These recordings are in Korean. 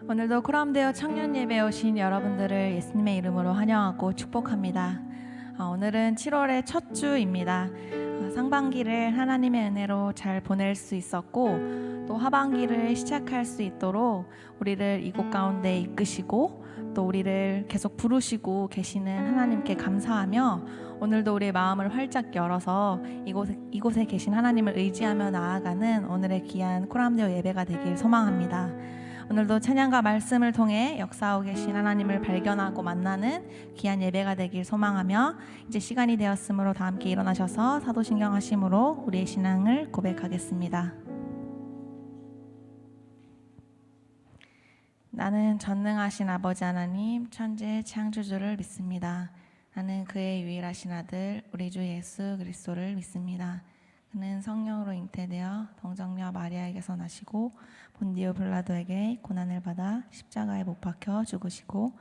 오늘도 코람데오 청년 예배에 오신 여러분들을 예수님의 이름으로 환영하고 축복합니다. 오늘은 7월의 첫 주입니다. 상반기를 하나님의 은혜로 잘 보낼 수 있었고 또 하반기를 시작할 수 있도록 우리를 이곳 가운데 이끄시고 또 우리를 계속 부르시고 계시는 하나님께 감사하며 오늘도 우리의 마음을 활짝 열어서 이곳에 계신 하나님을 의지하며 나아가는 오늘의 귀한 코람데오 예배가 되길 소망합니다. 오늘도 찬양과 말씀을 통해 역사하고 계신 하나님을 발견하고 만나는 귀한 예배가 되길 소망하며 이제 시간이 되었으므로 다 함께 일어나셔서 사도신경 하심으로 우리의 신앙을 고백하겠습니다. 나는 전능하신 아버지 하나님 천지의 창조주를 믿습니다. 나는 그의 유일하신 아들 우리 주 예수 그리스도를 믿습니다. 그는 성령으로 잉태되어 동정녀 마리아에게서 나시고 본디오 빌라도에게 고난을 받아 십자가에 못 박혀 죽으시고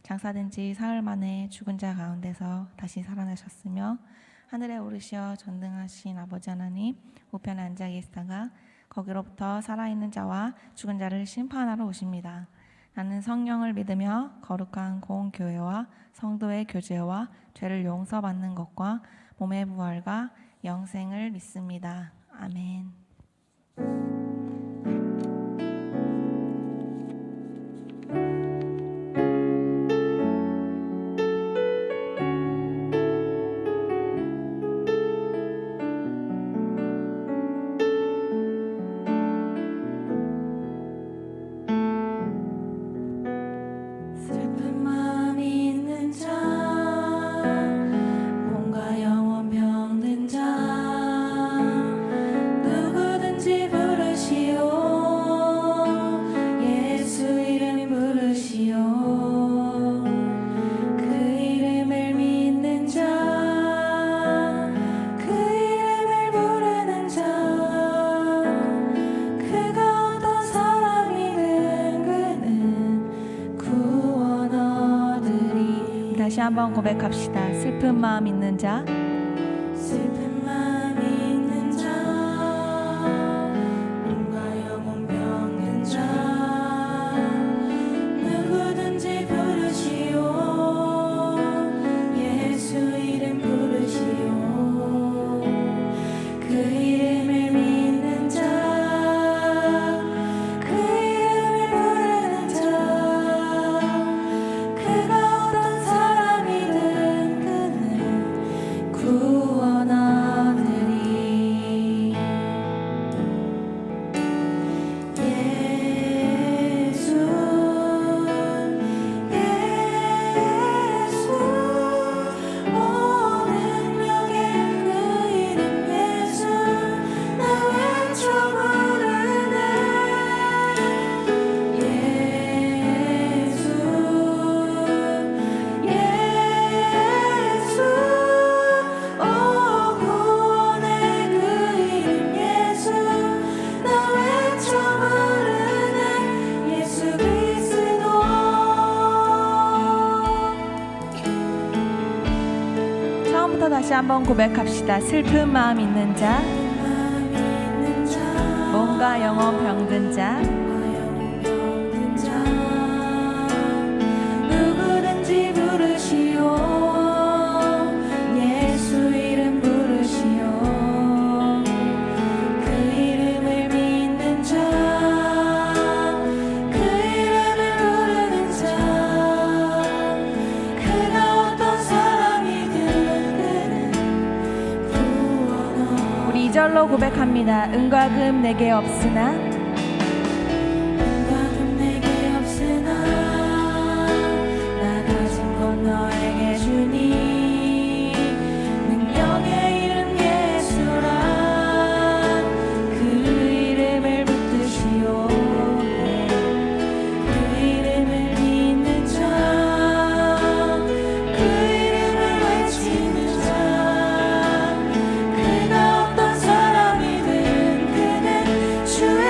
장사된 지 사흘 만에 죽은 자 가운데서 다시 살아나셨으며 하늘에 오르시어 전능하신 아버지 하나님 우편에 앉아 계시다가 거기로부터 살아있는 자와 죽은 자를 심판하러 오십니다. 나는 성령을 믿으며 거룩한 공교회와 성도의 교제와 죄를 용서받는 것과 몸의 부활과 영생을 믿습니다. 아멘. 다시 한번 고백합시다. 슬픈 마음 있는 자, 슬픈 마음 있는 자, 몸과 영혼 병든 자, 누구든지 부르시오. 예수 이름 부르시오. 그 이름을 믿는 자, 그 이름을 부르는 자, 그가 어떤 사람이든 그는 구원하리니. 예수 예수 오 능력의 그 이름 예수 나 외쳐 부르네. 예수 예수 오 구원의 그 이름 예수 나 외쳐 부르네. 예수 그리스도. 처음부터 다시 한번 고백합시다. 슬픈 마음 있는 자, 마음 있는 자, 몸과 영혼 병든 자, 병든 자, 누구든지 부르시오. 예수 이름 부르시오. 그 이름을 믿는 자, 그 이름을 부르는 자, 그가 어떤 사람이든 그는 구원하리니. 우리 2절로 고백합니다. 은과 금 내게 없으나 은과 금 내게 없으나 나 가진 것 너에게 주니. 능력의 이름 예수라. 그 이름을 붙드시오. 그 이름을 믿는 자, 그 이름을 외치는 자, 그가 어떤 사람이든 그는 주의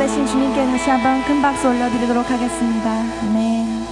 되신 주님께 다시 한번 큰 박수 올려드리도록 하겠습니다. 아멘.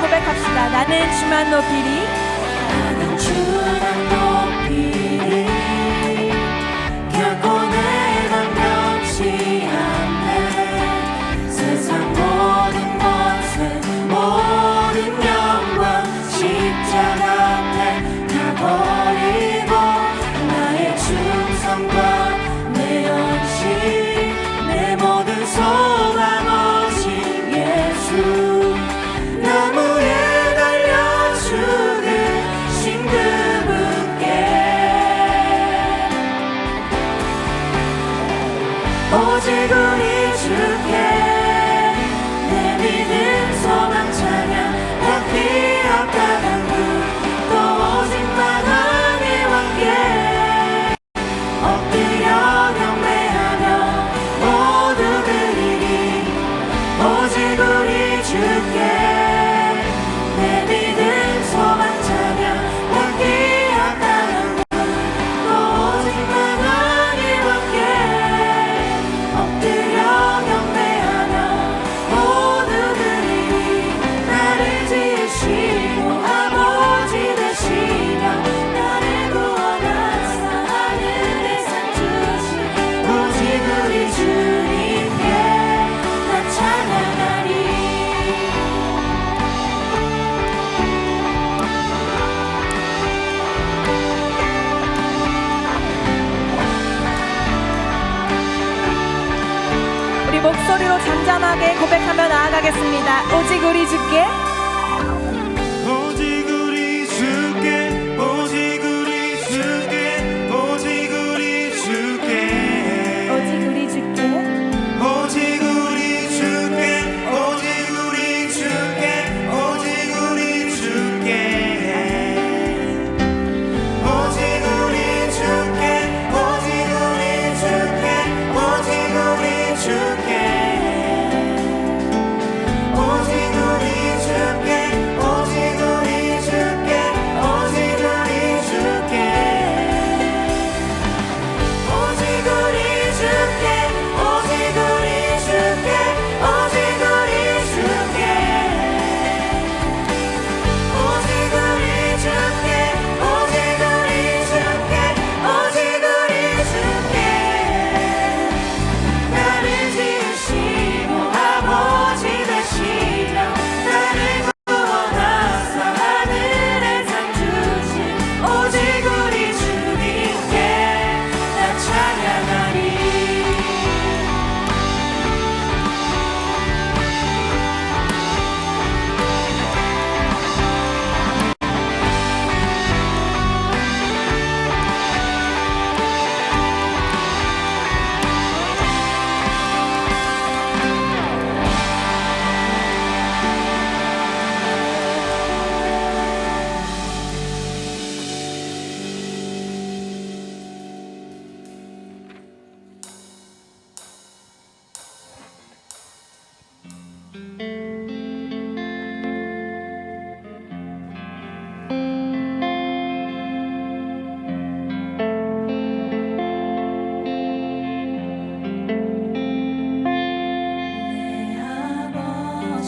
고백합시다. 나는 주만 높이리. 나는 주만 높이리. 결코 내가 변치 않네. 세상 모든 권세 모든 영광 십자가 앞에 다 버리고 나의 충성과 내 헌신 내 모든 소망 오직 예수. 나무에 달려 죽으신 그분께 오직 우리 주께 내 믿음 소망 찬양 높이 앞가는 분 또 오직 만왕의 왕께 엎드려 경배하며 모두 드리리 오직 우리 주께 목소리로 잠잠하게 고백하며 나아가겠습니다. 오직 우리 주께 오직 우리 주께 오직 우리 주께 오직 우리 주께 오직 우리 주께 오직 우리 주께 오직 우리 주께 오직 우리 주께 오직 우리 주께 오직 우리 주께 오직 우리 주께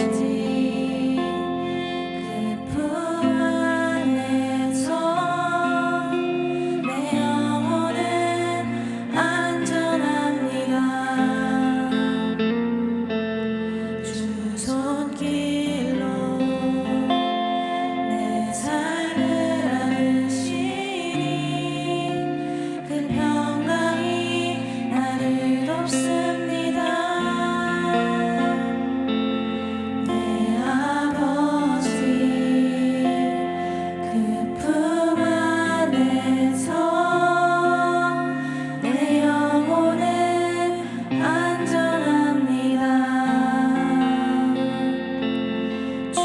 그 품 안에서 내 영혼은 안전합니다. 주 손길로 내 삶을 안으시니 그 평강이 나를 돕습니다. 내 아버지 그 품 안에서 내 영혼은 안전합니다. 주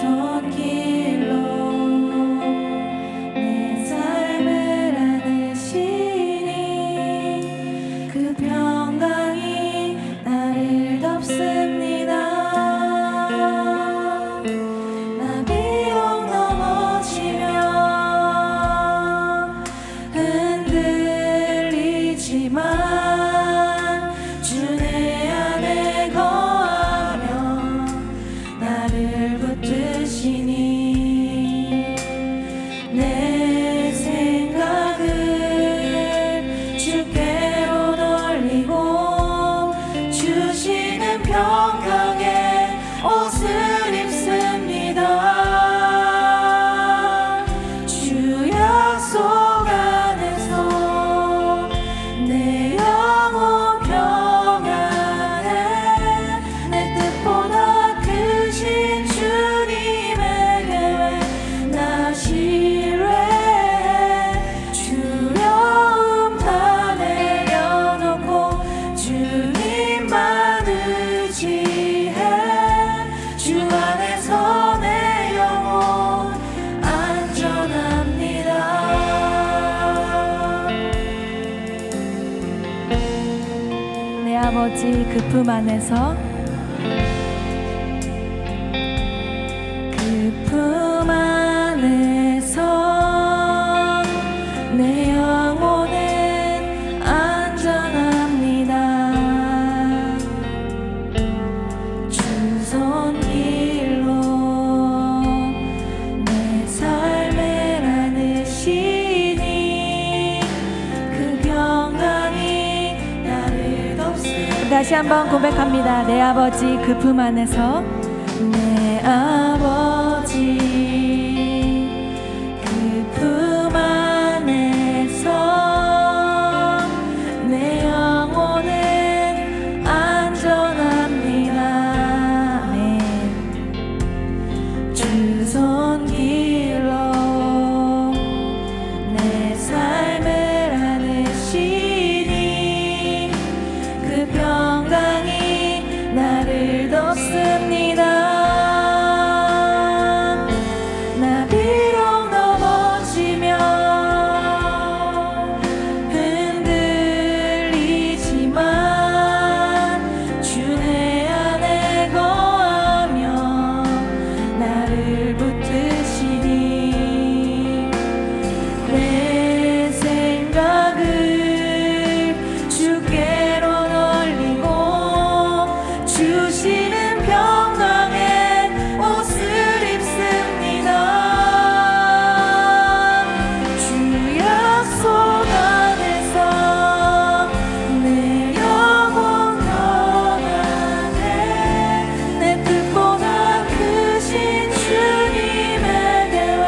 손길로 내 삶을 안으시니 그 평강이 나를 덮습니다. 나 비록 넘어지며 흔들리지만 주 내 안에 거하며 나를 붙드시니 내 생각을 주께로 돌리고 주시는 평강의 옷을 입습니다. 주 약속 안에서 내 영혼 평안해 내 뜻보다 크신 주님의 계획 나 신뢰해 두려움 다 내려놓고 주님만 의지해 주 안에서 내 영혼 안전합니다. 내 아버지 그 품 안에서 그 품 안에서 내 영혼은 안전합니다. 주 손길로 내 삶을 안으시니 그 평강이 나를 덮습니다. 다시 한번 고백합니다. 내 아버지 그 품 안에서 내 아버지 그 품 안에서 내 영혼은 안전합니다. 주 손길로 내 삶을 안으시니 그 평강이 나를 덮습니다. 나 비록 넘어지며 흔들리지만 주 내 안에 거하며 나를 붙드시니 내 생각을 주께로 돌리고 주시는 평강의 옷을 입습니다. 주 약속 안에서 내 영혼 평안해 내 뜻보다 크신 주님의 계획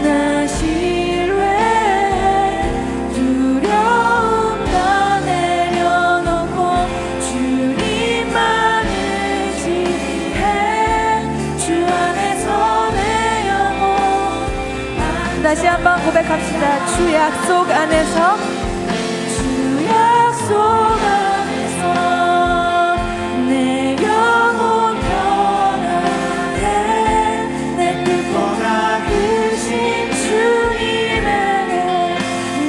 나 신뢰해 두려움 다 내려놓고 주님만 의지해 주 안에서 내 영혼 다시 한번 고백합시다. 주 약속 안에서 주 약속 안에서 내 영혼 평안해 내 뜻보다 크신 주님의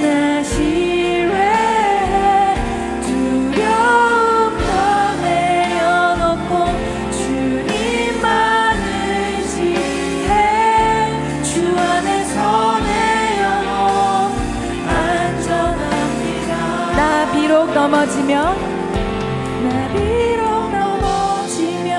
나 신뢰해 두려움 다 내려놓고 주님만 의지해 주 안에서 내 영혼 안전합니다. 나 비록 넘어지며 나 비록 넘어지며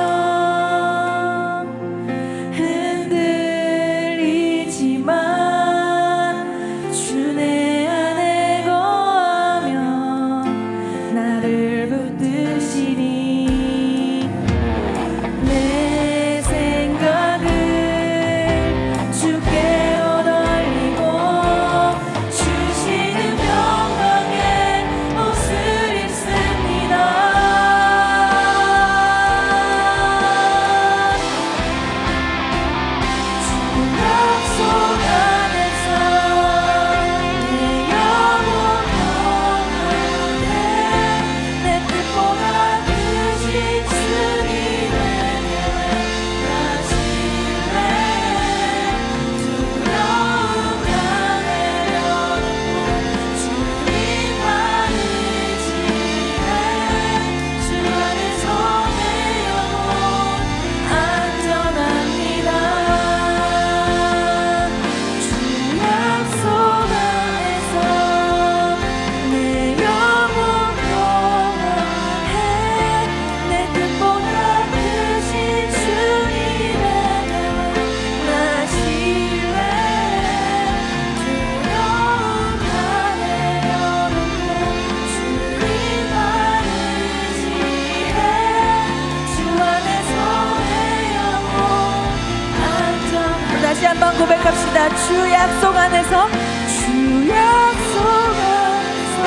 고백합시다. 주 약속 안에서, 주 약속 안에서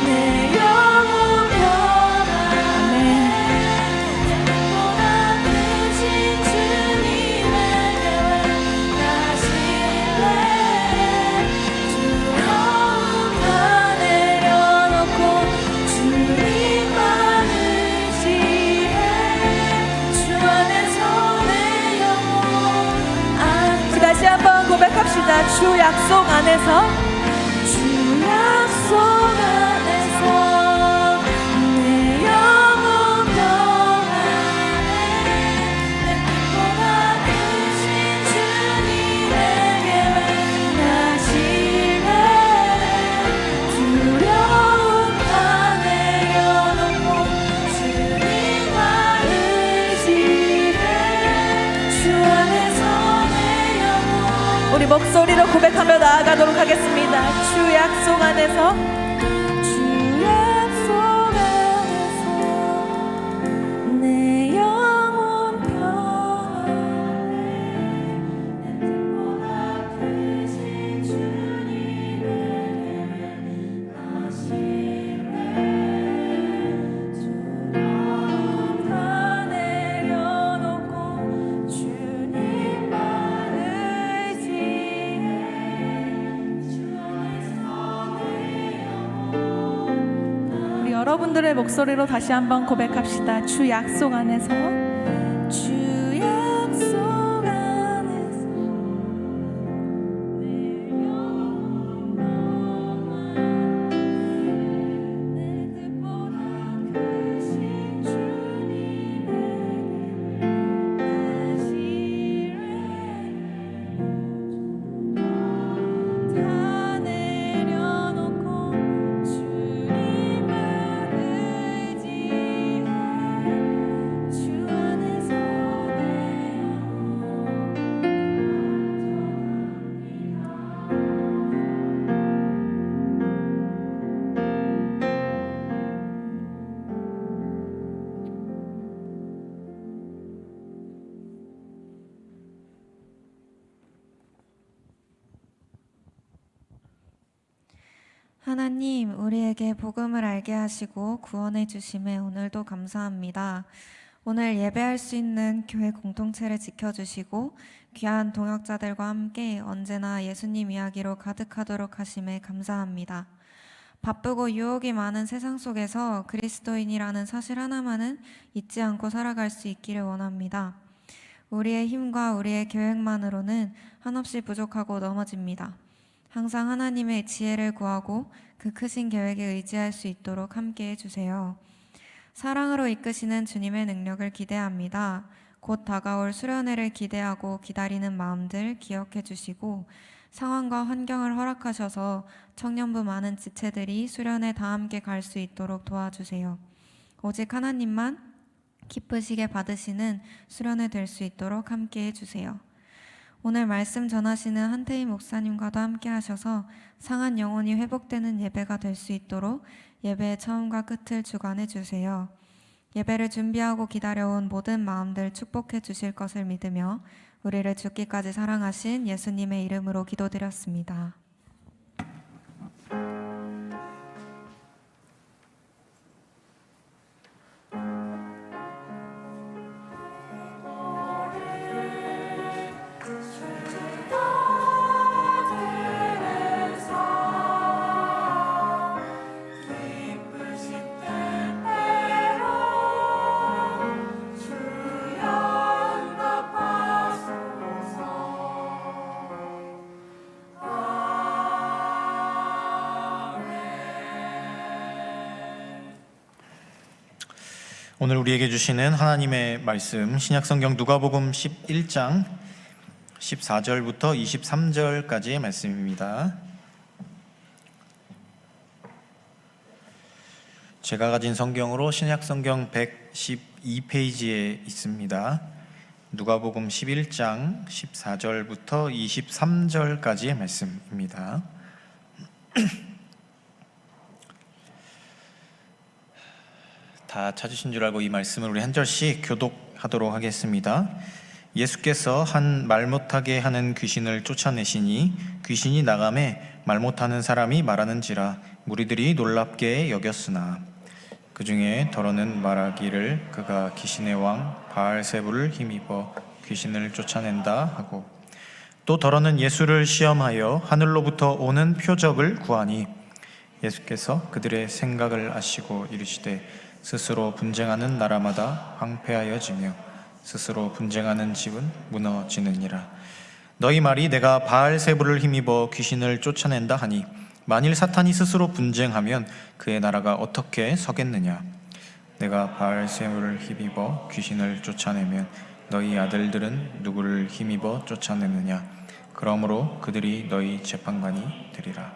내 영혼 변하네. 보다 크신 주님에게 나실래. 두려움 다 내려놓고 주님만 의지해. 주 안에서 내 영혼 다시 한번 고백합시다. 주 약속 안에서, 주 약속 안에서 내 영혼 평안해. 내 뜻보다 크신 주님에게 나실래. 두려움 다 내려놓고 주님만 의지해. 주 안에서 내 영혼 우리 목소리로 고백하며 나아가도록 하겠습니다. 주 약속 안에서, 주 약속 안에서 내 영혼 평안해. 내 뜻보다 크신 주님에게 나실래. 두려움 다 내려놓고 주님만 의지해. 주 안에서 내 영혼 우리 여러분들의 목소리로 다시 한번 고백합시다. 주 약속 안에서, 주 약속 안에서 내 영혼 평안해. 내 뜻보다 크신 주님에게 나실래. 다 내려놓고 주님만 의지해. 주 안에서 내 하나님, 우리에게 복음을 알게 하시고 구원해 주심에 오늘도 감사합니다. 오늘 예배할 수 있는 교회 공동체를 지켜주시고 귀한 동역자들과 함께 언제나 예수님 이야기로 가득하도록 하심에 감사합니다. 바쁘고 유혹이 많은 세상 속에서 그리스도인이라는 사실 하나만은 잊지 않고 살아갈 수 있기를 원합니다. 우리의 힘과 우리의 계획만으로는 한없이 부족하고 넘어집니다. 항상 하나님의 지혜를 구하고 그 크신 계획에 의지할 수 있도록 함께 해주세요. 사랑으로 이끄시는 주님의 능력을 기대합니다. 곧 다가올 수련회를 기대하고 기다리는 마음들 기억해 주시고 상황과 환경을 허락하셔서 청년부 많은 지체들이 수련회 다 함께 갈 수 있도록 도와주세요. 오직 하나님만 기쁘시게 받으시는 수련회 될 수 있도록 함께 해주세요. 오늘 말씀 전하시는 한태희 목사님과도 함께 하셔서 상한 영혼이 회복되는 예배가 될 수 있도록 예배의 처음과 끝을 주관해 주세요. 예배를 준비하고 기다려온 모든 마음들 축복해 주실 것을 믿으며 우리를 죽기까지 사랑하신 예수님의 이름으로 기도드렸습니다. 오늘 우리에게 주시는 하나님의 말씀 신약성경 누가복음 11장 14절부터 23절까지의 말씀입니다. 제가 가진 성경으로 신약성경 112페이지에 있습니다. 누가복음 11장 14절부터 23절까지의 말씀입니다. 다 찾으신 줄 알고 이 말씀을 우리 한 절씩 교독하도록 하겠습니다. 예수께서 한 말 못하게 하는 귀신을 쫓아내시니 귀신이 나가매 말 못하는 사람이 말하는지라 무리들이 놀랍게 여겼으나 그 중에 더러는 말하기를 그가 귀신의 왕 바알세불을 힘입어 귀신을 쫓아낸다 하고 또 더러는 예수를 시험하여 하늘로부터 오는 표적을 구하니 예수께서 그들의 생각을 아시고 이르시되 스스로 분쟁하는 나라마다 황폐하여지며 스스로 분쟁하는 집은 무너지느니라. 너희 말이 내가 바알세불을 힘입어 귀신을 쫓아낸다 하니 만일 사탄이 스스로 분쟁하면 그의 나라가 어떻게 서겠느냐. 내가 바알세불을 힘입어 귀신을 쫓아내면 너희 아들들은 누구를 힘입어 쫓아내느냐. 그러므로 그들이 너희 재판관이 되리라.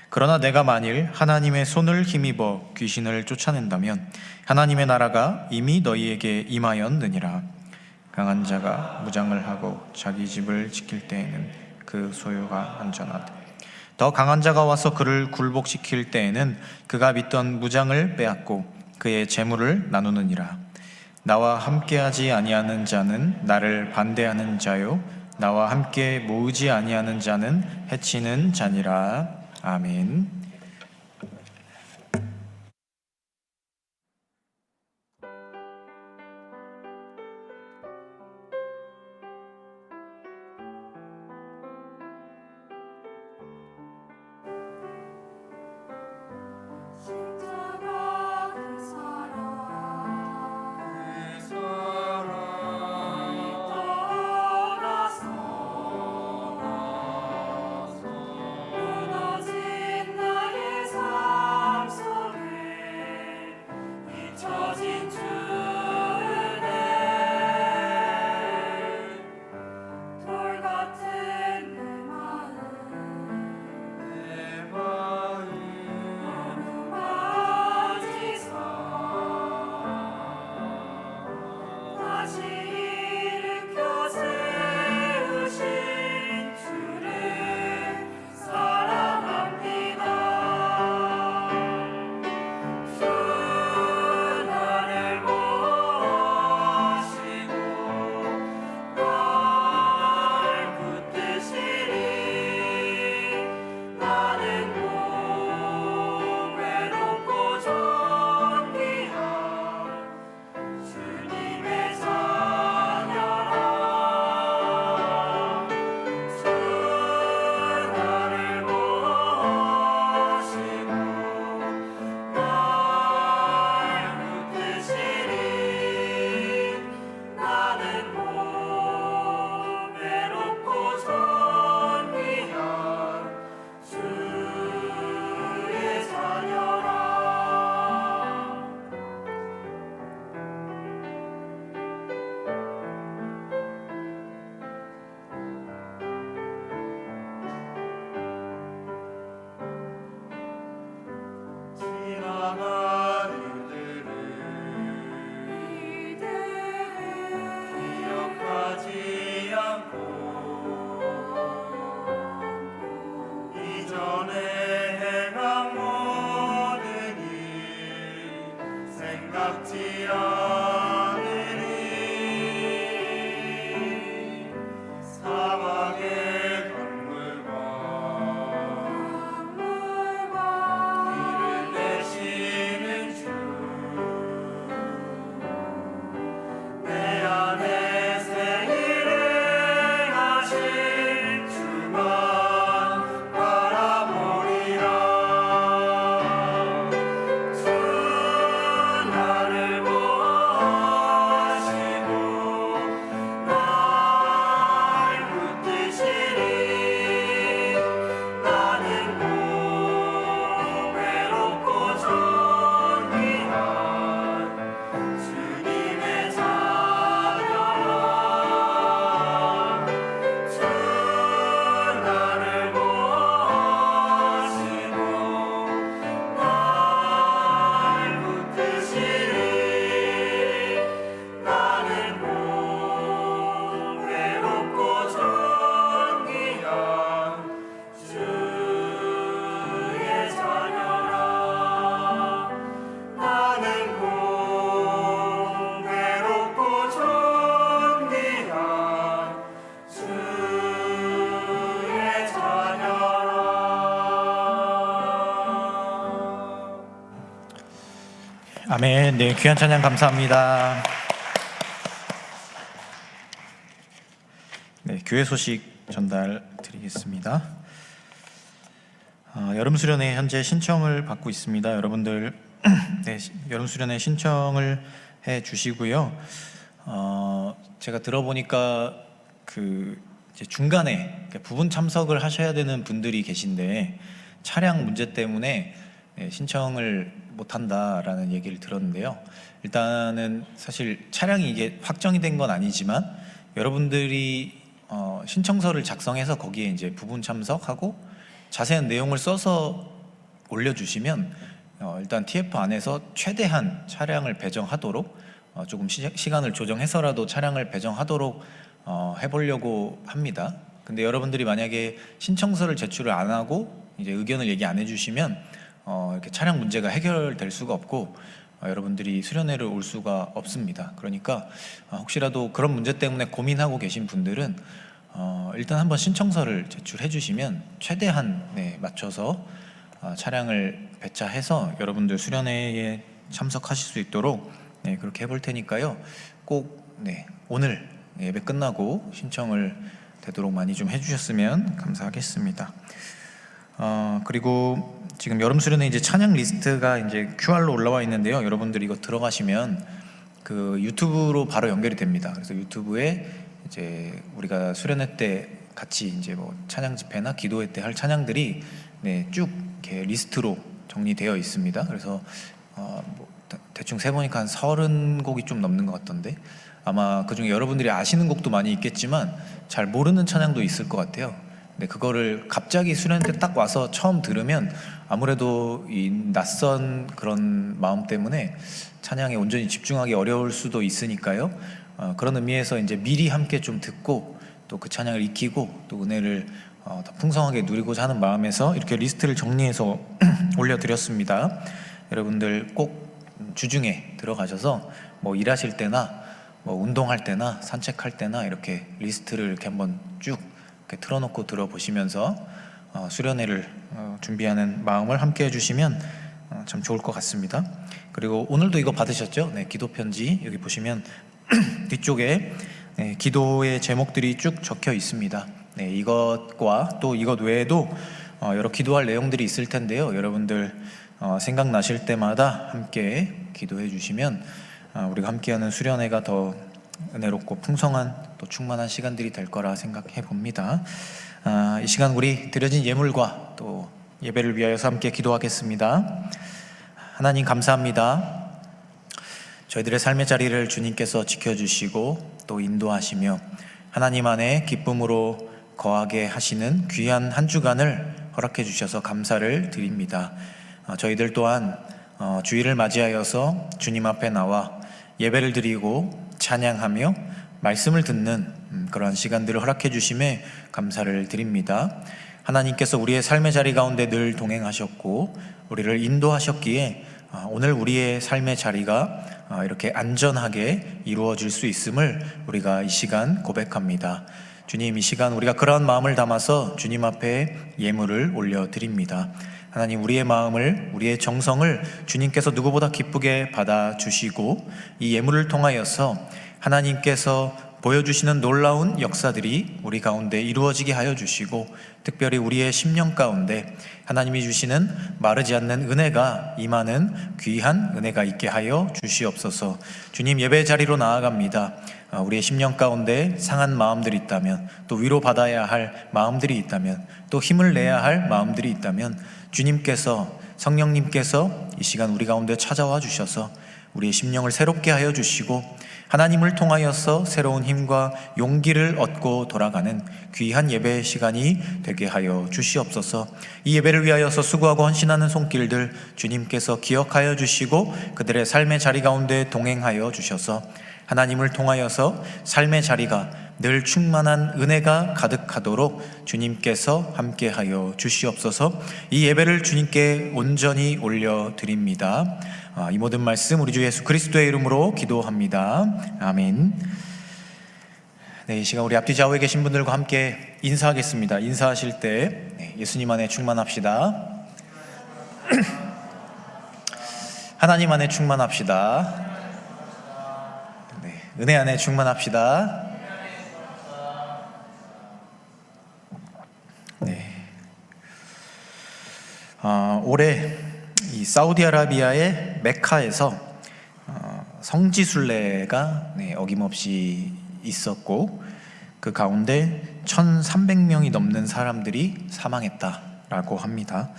그러나 내가 만일 하나님의 손을 힘입어 귀신을 쫓아낸다면 하나님의 나라가 이미 너희에게 임하였느니라. 강한 자가 무장을 하고 자기 집을 지킬 때에는 그 소유가 안전하다. 더 강한 자가 와서 그를 굴복시킬 때에는 그가 믿던 무장을 빼앗고 그의 재물을 나누느니라. 나와 함께하지 아니하는 자는 나를 반대하는 자요 나와 함께 모으지 아니하는 자는 해치는 자니라. 아멘. 십자가 그 사랑 떠나서 무너진 나의 아멘. 네, 귀한 찬양 감사합니다. 네, 교회 소식 전달 드리겠습니다. 여름 수련회 현재 신청을 받고 있습니다. 여러분들 네, 여름 수련회 신청을 해 주시고요. 제가 들어보니까 이제 중간에 부분 참석을 하셔야 되는 분들이 계신데 차량 문제 때문에 신청을 못한다라는 얘기를 들었는데요. 일단은 사실 차량이 이게 확정이 된 건 아니지만 여러분들이 신청서를 작성해서 거기에 이제 부분 참석하고 자세한 내용을 써서 올려주시면 일단 TF 안에서 최대한 차량을 배정하도록 조금 시간을 조정해서라도 차량을 배정하도록 해보려고 합니다. 근데 여러분들이 만약에 신청서를 제출을 안 하고 이제 의견을 얘기 안 해주시면 이렇게 차량 문제가 해결될 수가 없고 여러분들이 수련회를 올 수가 없습니다. 그러니까 혹시라도 그런 문제 때문에 고민하고 계신 분들은 일단 한번 신청서를 제출해 주시면 최대한 맞춰서 차량을 배차해서 여러분들 수련회에 참석하실 수 있도록 그렇게 해볼 테니까요. 꼭 오늘 예배 끝나고 신청을 되도록 많이 좀 해주셨으면 감사하겠습니다. 그리고 지금 여름 수련회 이제 찬양 리스트가 이제 QR로 올라와 있는데요. 여러분들 이거 들어가시면 그 유튜브로 바로 연결이 됩니다. 그래서 유튜브에 이제 우리가 수련회 때 같이 이제 뭐 찬양 집회나 기도회 때 할 찬양들이 쭉 이렇게 리스트로 정리되어 있습니다. 그래서 뭐 대충 세보니까 한 30곡이 좀 넘는 것 같던데 아마 그중에 여러분들이 아시는 곡도 많이 있겠지만 잘 모르는 찬양도 있을 것 같아요. 근데 그거를 갑자기 수련회 때 딱 와서 처음 들으면 아무래도 이 낯선 그런 마음 때문에 찬양에 온전히 집중하기 어려울 수도 있으니까요. 그런 의미에서 이제 미리 함께 좀 듣고 또 그 찬양을 익히고 또 은혜를 더 풍성하게 누리고자 하는 마음에서 이렇게 리스트를 정리해서 올려드렸습니다. 여러분들 꼭 주중에 들어가셔서 뭐 일하실 때나 뭐 운동할 때나 산책할 때나 이렇게 리스트를 이렇게 한번 쭉 이렇게 틀어놓고 들어보시면서 수련회를 준비하는 마음을 함께 해주시면 참 좋을 것 같습니다. 그리고 오늘도 이거 받으셨죠? 기도 편지 여기 보시면 뒤쪽에 기도의 제목들이 쭉 적혀 있습니다. 이것과 또 이것 외에도 여러 기도할 내용들이 있을 텐데요. 여러분들 생각나실 때마다 함께 기도해 주시면 우리가 함께하는 수련회가 더 은혜롭고 풍성한 또 충만한 시간들이 될 거라 생각해 봅니다. 이 시간 우리 드려진 예물과 또 예배를 위하여서 함께 기도하겠습니다. 하나님 감사합니다. 저희들의 삶의 자리를 주님께서 지켜주시고 또 인도하시며 하나님 안에 기쁨으로 거하게 하시는 귀한 한 주간을 허락해 주셔서 감사를 드립니다. 저희들 또한 주일을 맞이하여서 주님 앞에 나와 예배를 드리고 찬양하며 말씀을 듣는 그러한 시간들을 허락해 주심에 감사를 드립니다. 하나님께서 우리의 삶의 자리 가운데 늘 동행하셨고 우리를 인도하셨기에 오늘 우리의 삶의 자리가 이렇게 안전하게 이루어질 수 있음을 우리가 이 시간 고백합니다. 주님, 이 시간 우리가 그러한 마음을 담아서 주님 앞에 예물을 올려드립니다. 하나님, 우리의 마음을, 우리의 정성을 주님께서 누구보다 기쁘게 받아주시고 이 예물을 통하여서 하나님께서 보여주시는 놀라운 역사들이 우리 가운데 이루어지게 하여 주시고 특별히 우리의 심령 가운데 하나님이 주시는 마르지 않는 은혜가 임하는 귀한 은혜가 있게 하여 주시옵소서. 주님, 예배 자리로 나아갑니다. 우리의 심령 가운데 상한 마음들이 있다면 또 위로받아야 할 마음들이 있다면 또 힘을 내야 할 마음들이 있다면 주님께서 성령님께서 이 시간 우리 가운데 찾아와 주셔서 우리의 심령을 새롭게 하여 주시고 하나님을 통하여서 새로운 힘과 용기를 얻고 돌아가는 귀한 예배 시간이 되게 하여 주시옵소서. 이 예배를 위하여서 수고하고 헌신하는 손길들 주님께서 기억하여 주시고 그들의 삶의 자리 가운데 동행하여 주셔서 하나님을 통하여서 삶의 자리가 늘 충만한 은혜가 가득하도록 주님께서 함께하여 주시옵소서. 이 예배를 주님께 온전히 올려드립니다. 이 모든 말씀 우리 주 예수 그리스도의 이름으로 기도합니다. 아멘. 이 시간 우리 앞뒤 좌우에 계신 분들과 함께 인사하겠습니다. 인사하실 때 예수님 안에 충만합시다. 하나님 안에 충만합시다. 네, 은혜 안에 충만합시다. 네. 올해 이 사우디아라비아의 메카에서 성지순례가 어김없이 있었고, 그 가운데 1,300명이 넘는 사람들이 사망했다라고 합니다.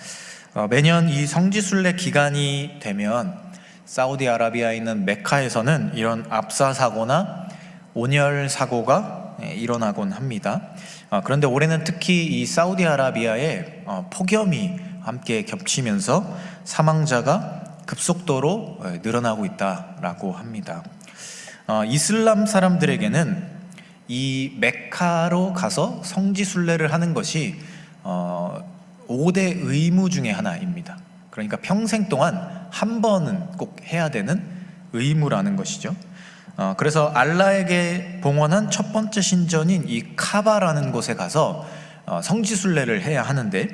매년 이 성지순례 기간이 되면 사우디아라비아에 있는 메카에서는 이런 압사 사고나 온열 사고가 일어나곤 합니다. 그런데 올해는 특히 이 사우디아라비아에 폭염이 함께 겹치면서 사망자가 급속도로 늘어나고 있다라고 합니다. 이슬람 사람들에게는 이 메카로 가서 성지순례를 하는 것이 5대 의무 중에 하나입니다. 그러니까 평생 동안 한 번은 꼭 해야 되는 의무라는 것이죠. 그래서 알라에게 봉헌한 첫 번째 신전인 이 카바라는 곳에 가서 성지순례를 해야 하는데,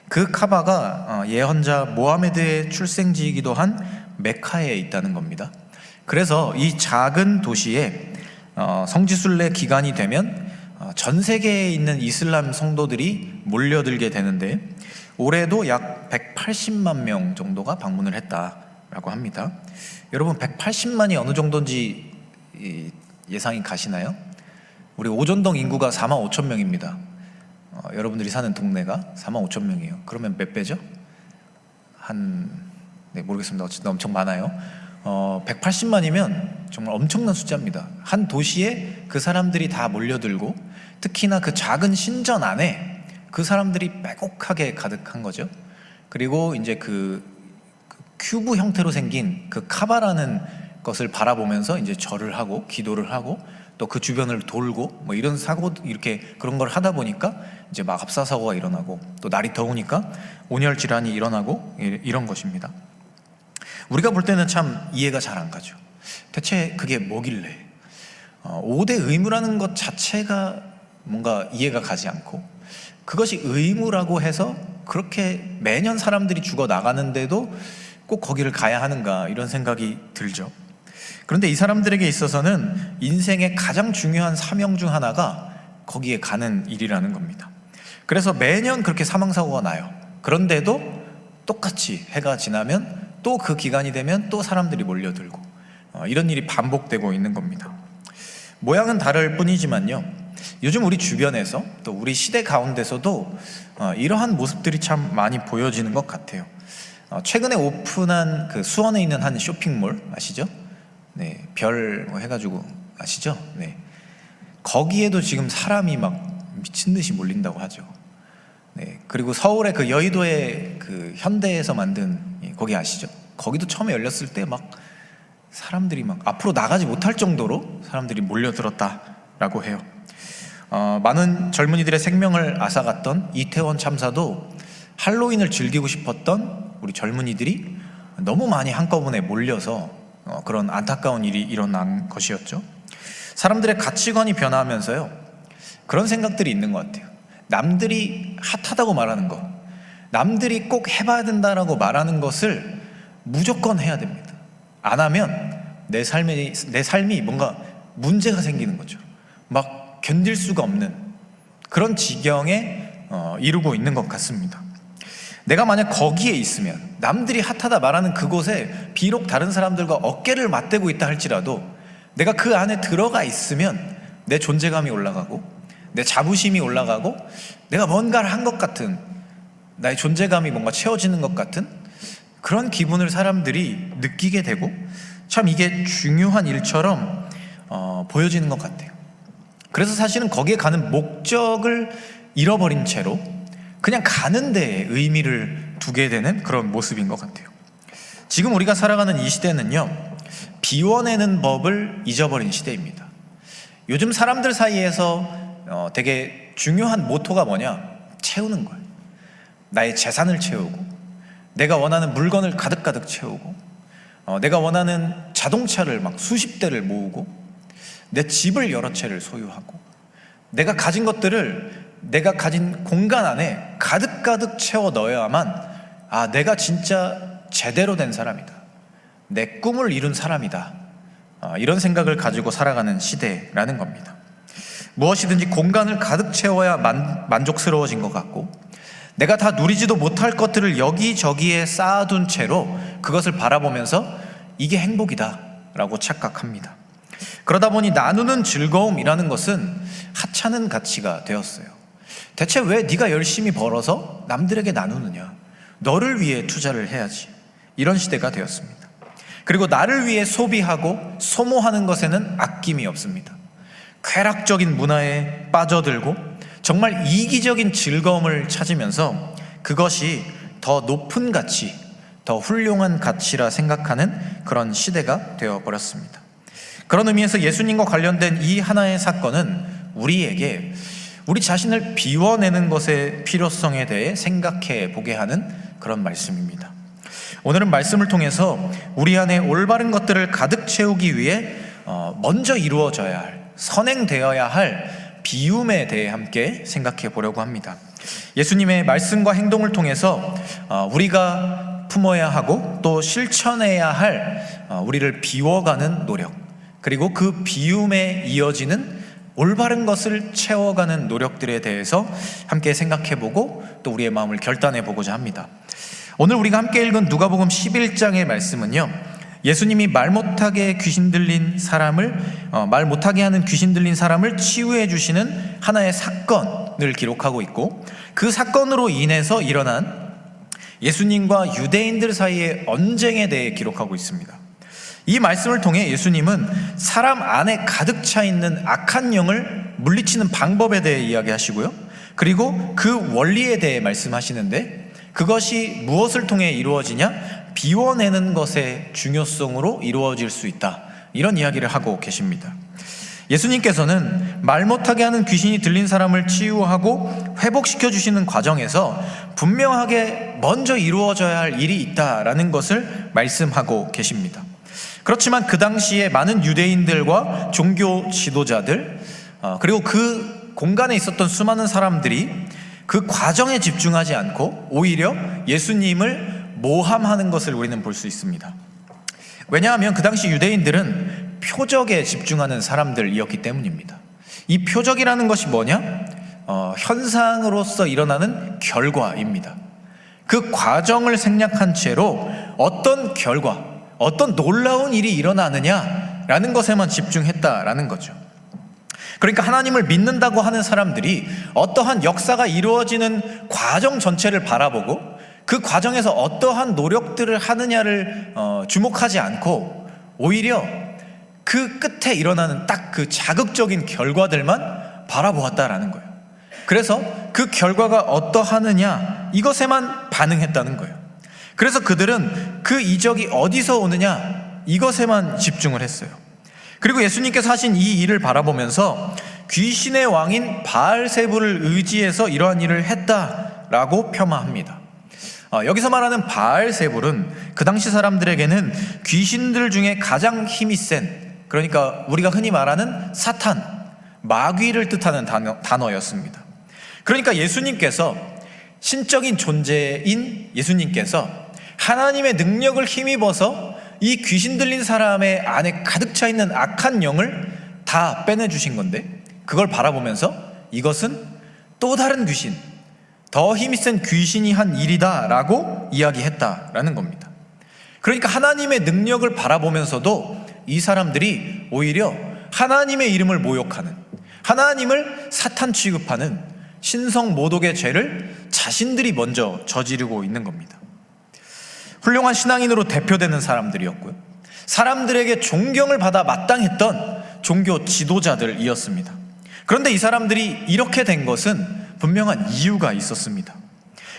그 카바가 예언자 모하메드의 출생지이기도 한 메카에 있다는 겁니다. 그래서 이 작은 도시에 성지순례 기간이 되면 전 세계에 있는 이슬람 성도들이 몰려들게 되는데, 올해도 약 180만 명 정도가 방문을 했다라고 합니다. 여러분, 180만이 어느 정도인지 예상이 가시나요? 우리 오전동 인구가 4만 5천 명입니다. 여러분들이 사는 동네가 4만 5천 명이에요. 그러면 몇 배죠? 모르겠습니다. 어쨌든 엄청 많아요. 180만이면 정말 엄청난 숫자입니다. 한 도시에 그 사람들이 다 몰려들고, 특히나 그 작은 신전 안에 그 사람들이 빼곡하게 가득한 거죠. 그리고 이제 그 큐브 형태로 생긴 그 카바라는 것을 바라보면서 이제 절을 하고 기도를 하고 또 그 주변을 돌고 뭐 이런 사고, 이렇게 그런 걸 하다 보니까 이제 막 압사 사고가 일어나고, 또 날이 더우니까 온열 질환이 일어나고 이런 것입니다. 우리가 볼 때는 참 이해가 잘 안 가죠. 대체 그게 뭐길래 5대 의무라는 것 자체가 뭔가 이해가 가지 않고, 그것이 의무라고 해서 그렇게 매년 사람들이 죽어 나가는데도 꼭 거기를 가야 하는가, 이런 생각이 들죠. 그런데 이 사람들에게 있어서는 인생의 가장 중요한 사명 중 하나가 거기에 가는 일이라는 겁니다. 그래서 매년 그렇게 사망사고가 나요. 그런데도 똑같이 해가 지나면 또 그 기간이 되면 또 사람들이 몰려들고 이런 일이 반복되고 있는 겁니다. 모양은 다를 뿐이지만요, 요즘 우리 주변에서 또 우리 시대 가운데서도 이러한 모습들이 참 많이 보여지는 것 같아요. 최근에 오픈한 그 수원에 있는 한 쇼핑몰 아시죠? 네, 별 해가지고 아시죠? 네, 거기에도 지금 사람이 막 미친 듯이 몰린다고 하죠. 네, 그리고 서울의 그 여의도의 그 현대에서 만든 거기 아시죠? 거기도 처음에 열렸을 때 막 사람들이 막 앞으로 나가지 못할 정도로 사람들이 몰려들었다라고 해요. 많은 젊은이들의 생명을 앗아갔던 이태원 참사도 할로윈을 즐기고 싶었던 우리 젊은이들이 너무 많이 한꺼번에 몰려서 그런 안타까운 일이 일어난 것이었죠. 사람들의 가치관이 변화하면서요, 그런 생각들이 있는 것 같아요. 남들이 핫하다고 말하는 것, 남들이 꼭 해봐야 된다라고 말하는 것을 무조건 해야 됩니다. 안 하면 내 삶이 뭔가 문제가 생기는 거죠. 막 견딜 수가 없는 그런 지경에 이르고 있는 것 같습니다. 내가 만약 거기에 있으면, 남들이 핫하다 말하는 그곳에 비록 다른 사람들과 어깨를 맞대고 있다 할지라도 내가 그 안에 들어가 있으면 내 존재감이 올라가고 내 자부심이 올라가고 내가 뭔가를 한 것 같은, 나의 존재감이 뭔가 채워지는 것 같은 그런 기분을 사람들이 느끼게 되고, 참 이게 중요한 일처럼 보여지는 것 같아요. 그래서 사실은 거기에 가는 목적을 잃어버린 채로 그냥 가는 데에 의미를 두게 되는 그런 모습인 것 같아요. 지금 우리가 살아가는 이 시대는요, 비워내는 법을 잊어버린 시대입니다. 요즘 사람들 사이에서 되게 중요한 모토가 뭐냐? 채우는 거예요. 나의 재산을 채우고, 내가 원하는 물건을 가득가득 채우고, 내가 원하는 자동차를 막 수십 대를 모으고, 내 집을 여러 채를 소유하고, 내가 가진 것들을 내가 가진 공간 안에 가득가득 채워 넣어야만, 아, 내가 진짜 제대로 된 사람이다, 내 꿈을 이룬 사람이다. 이런 생각을 가지고 살아가는 시대라는 겁니다. 무엇이든지 공간을 가득 채워야 만족스러워진 것 같고, 내가 다 누리지도 못할 것들을 여기저기에 쌓아둔 채로 그것을 바라보면서 이게 행복이다 라고 착각합니다. 그러다 보니 나누는 즐거움이라는 것은 하찮은 가치가 되었어요. 대체 왜 네가 열심히 벌어서 남들에게 나누느냐? 너를 위해 투자를 해야지. 이런 시대가 되었습니다. 그리고 나를 위해 소비하고 소모하는 것에는 아낌이 없습니다. 쾌락적인 문화에 빠져들고 정말 이기적인 즐거움을 찾으면서 그것이 더 높은 가치, 더 훌륭한 가치라 생각하는 그런 시대가 되어버렸습니다. 그런 의미에서 예수님과 관련된 이 하나의 사건은 우리에게 우리 자신을 비워내는 것의 필요성에 대해 생각해 보게 하는 그런 말씀입니다. 오늘은 말씀을 통해서 우리 안에 올바른 것들을 가득 채우기 위해 먼저 이루어져야 할, 선행되어야 할 비움에 대해 함께 생각해 보려고 합니다. 예수님의 말씀과 행동을 통해서 우리가 품어야 하고 또 실천해야 할 우리를 비워가는 노력, 그리고 그 비움에 이어지는 올바른 것을 채워가는 노력들에 대해서 함께 생각해보고 또 우리의 마음을 결단해보고자 합니다. 오늘 우리가 함께 읽은 누가복음 11장의 말씀은요, 예수님이 말 못하게 하는 귀신 들린 사람을 치유해 주시는 하나의 사건을 기록하고 있고, 그 사건으로 인해서 일어난 예수님과 유대인들 사이의 언쟁에 대해 기록하고 있습니다. 이 말씀을 통해 예수님은 사람 안에 가득 차 있는 악한 영을 물리치는 방법에 대해 이야기하시고요, 그리고 그 원리에 대해 말씀하시는데, 그것이 무엇을 통해 이루어지냐? 비워내는 것의 중요성으로 이루어질 수 있다, 이런 이야기를 하고 계십니다. 예수님께서는 말 못하게 하는 귀신이 들린 사람을 치유하고 회복시켜 주시는 과정에서 분명하게 먼저 이루어져야 할 일이 있다라는 것을 말씀하고 계십니다. 그렇지만 그 당시에 많은 유대인들과 종교 지도자들, 그리고 그 공간에 있었던 수많은 사람들이 그 과정에 집중하지 않고 오히려 예수님을 모함하는 것을 우리는 볼 수 있습니다. 왜냐하면 그 당시 유대인들은 표적에 집중하는 사람들이었기 때문입니다. 이 표적이라는 것이 뭐냐? 현상으로서 일어나는 결과입니다. 그 과정을 생략한 채로 어떤 결과, 어떤 놀라운 일이 일어나느냐라는 것에만 집중했다라는 거죠. 그러니까 하나님을 믿는다고 하는 사람들이 어떠한 역사가 이루어지는 과정 전체를 바라보고 그 과정에서 어떠한 노력들을 하느냐를 주목하지 않고 오히려 그 끝에 일어나는 딱 그 자극적인 결과들만 바라보았다라는 거예요. 그래서 그 결과가 어떠하느냐, 이것에만 반응했다는 거예요. 그래서 그들은 그 이적이 어디서 오느냐, 이것에만 집중을 했어요. 그리고 예수님께서 하신 이 일을 바라보면서 귀신의 왕인 바알세불을 의지해서 이러한 일을 했다라고 폄하합니다. 여기서 말하는 바알세불은 그 당시 사람들에게는 귀신들 중에 가장 힘이 센, 그러니까 우리가 흔히 말하는 사탄, 마귀를 뜻하는 단어였습니다. 그러니까 예수님께서, 신적인 존재인 예수님께서 하나님의 능력을 힘입어서 이 귀신 들린 사람의 안에 가득 차 있는 악한 영을 다 빼내주신 건데, 그걸 바라보면서 이것은 또 다른 귀신, 더 힘이 센 귀신이 한 일이다 라고 이야기했다라는 겁니다. 그러니까 하나님의 능력을 바라보면서도 이 사람들이 오히려 하나님의 이름을 모욕하는, 하나님을 사탄 취급하는 신성 모독의 죄를 자신들이 먼저 저지르고 있는 겁니다. 훌륭한 신앙인으로 대표되는 사람들이었고요, 사람들에게 존경을 받아 마땅했던 종교 지도자들이었습니다. 그런데 이 사람들이 이렇게 된 것은 분명한 이유가 있었습니다.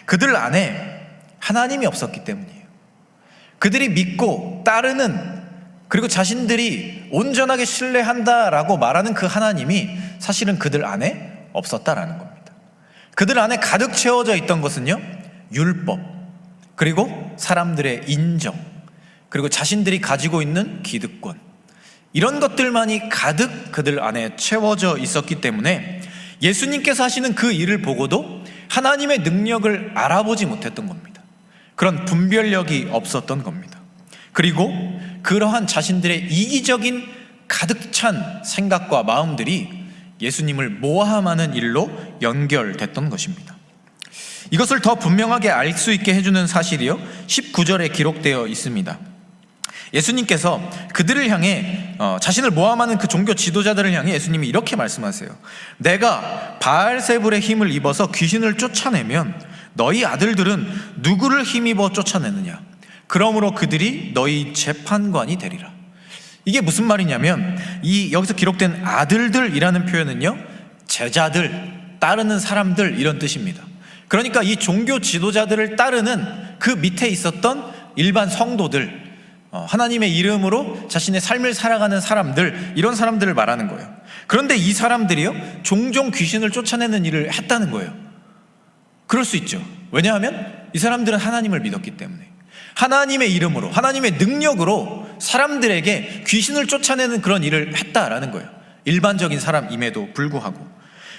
그들 안에 하나님이 없었기 때문이에요. 그들이 믿고 따르는, 그리고 자신들이 온전하게 신뢰한다라고 말하는 그 하나님이 사실은 그들 안에 없었다라는 겁니다. 그들 안에 가득 채워져 있던 것은요, 율법, 그리고 사람들의 인정, 그리고 자신들이 가지고 있는 기득권, 이런 것들만이 가득 그들 안에 채워져 있었기 때문에 예수님께서 하시는 그 일을 보고도 하나님의 능력을 알아보지 못했던 겁니다. 그런 분별력이 없었던 겁니다. 그리고 그러한 자신들의 이기적인 가득 찬 생각과 마음들이 예수님을 모함하는 일로 연결됐던 것입니다. 이것을 더 분명하게 알 수 있게 해주는 사실이요 19절에 기록되어 있습니다. 예수님께서 그들을 향해 자신을 모함하는 그 종교 지도자들을 향해 예수님이 이렇게 말씀하세요. 내가 바알세불의 힘을 입어서 귀신을 쫓아내면 너희 아들들은 누구를 힘입어 쫓아내느냐? 그러므로 그들이 너희 재판관이 되리라. 이게 무슨 말이냐면 여기서 기록된 아들들이라는 표현은요 제자들, 따르는 사람들 이런 뜻입니다. 그러니까 이 종교 지도자들을 따르는 그 밑에 있었던 일반 성도들, 하나님의 이름으로 자신의 삶을 살아가는 사람들, 이런 사람들을 말하는 거예요. 그런데 이 사람들이요 종종 귀신을 쫓아내는 일을 했다는 거예요. 그럴 수 있죠. 왜냐하면 이 사람들은 하나님을 믿었기 때문에, 하나님의 이름으로, 하나님의 능력으로 사람들에게 귀신을 쫓아내는 그런 일을 했다라는 거예요. 일반적인 사람임에도 불구하고.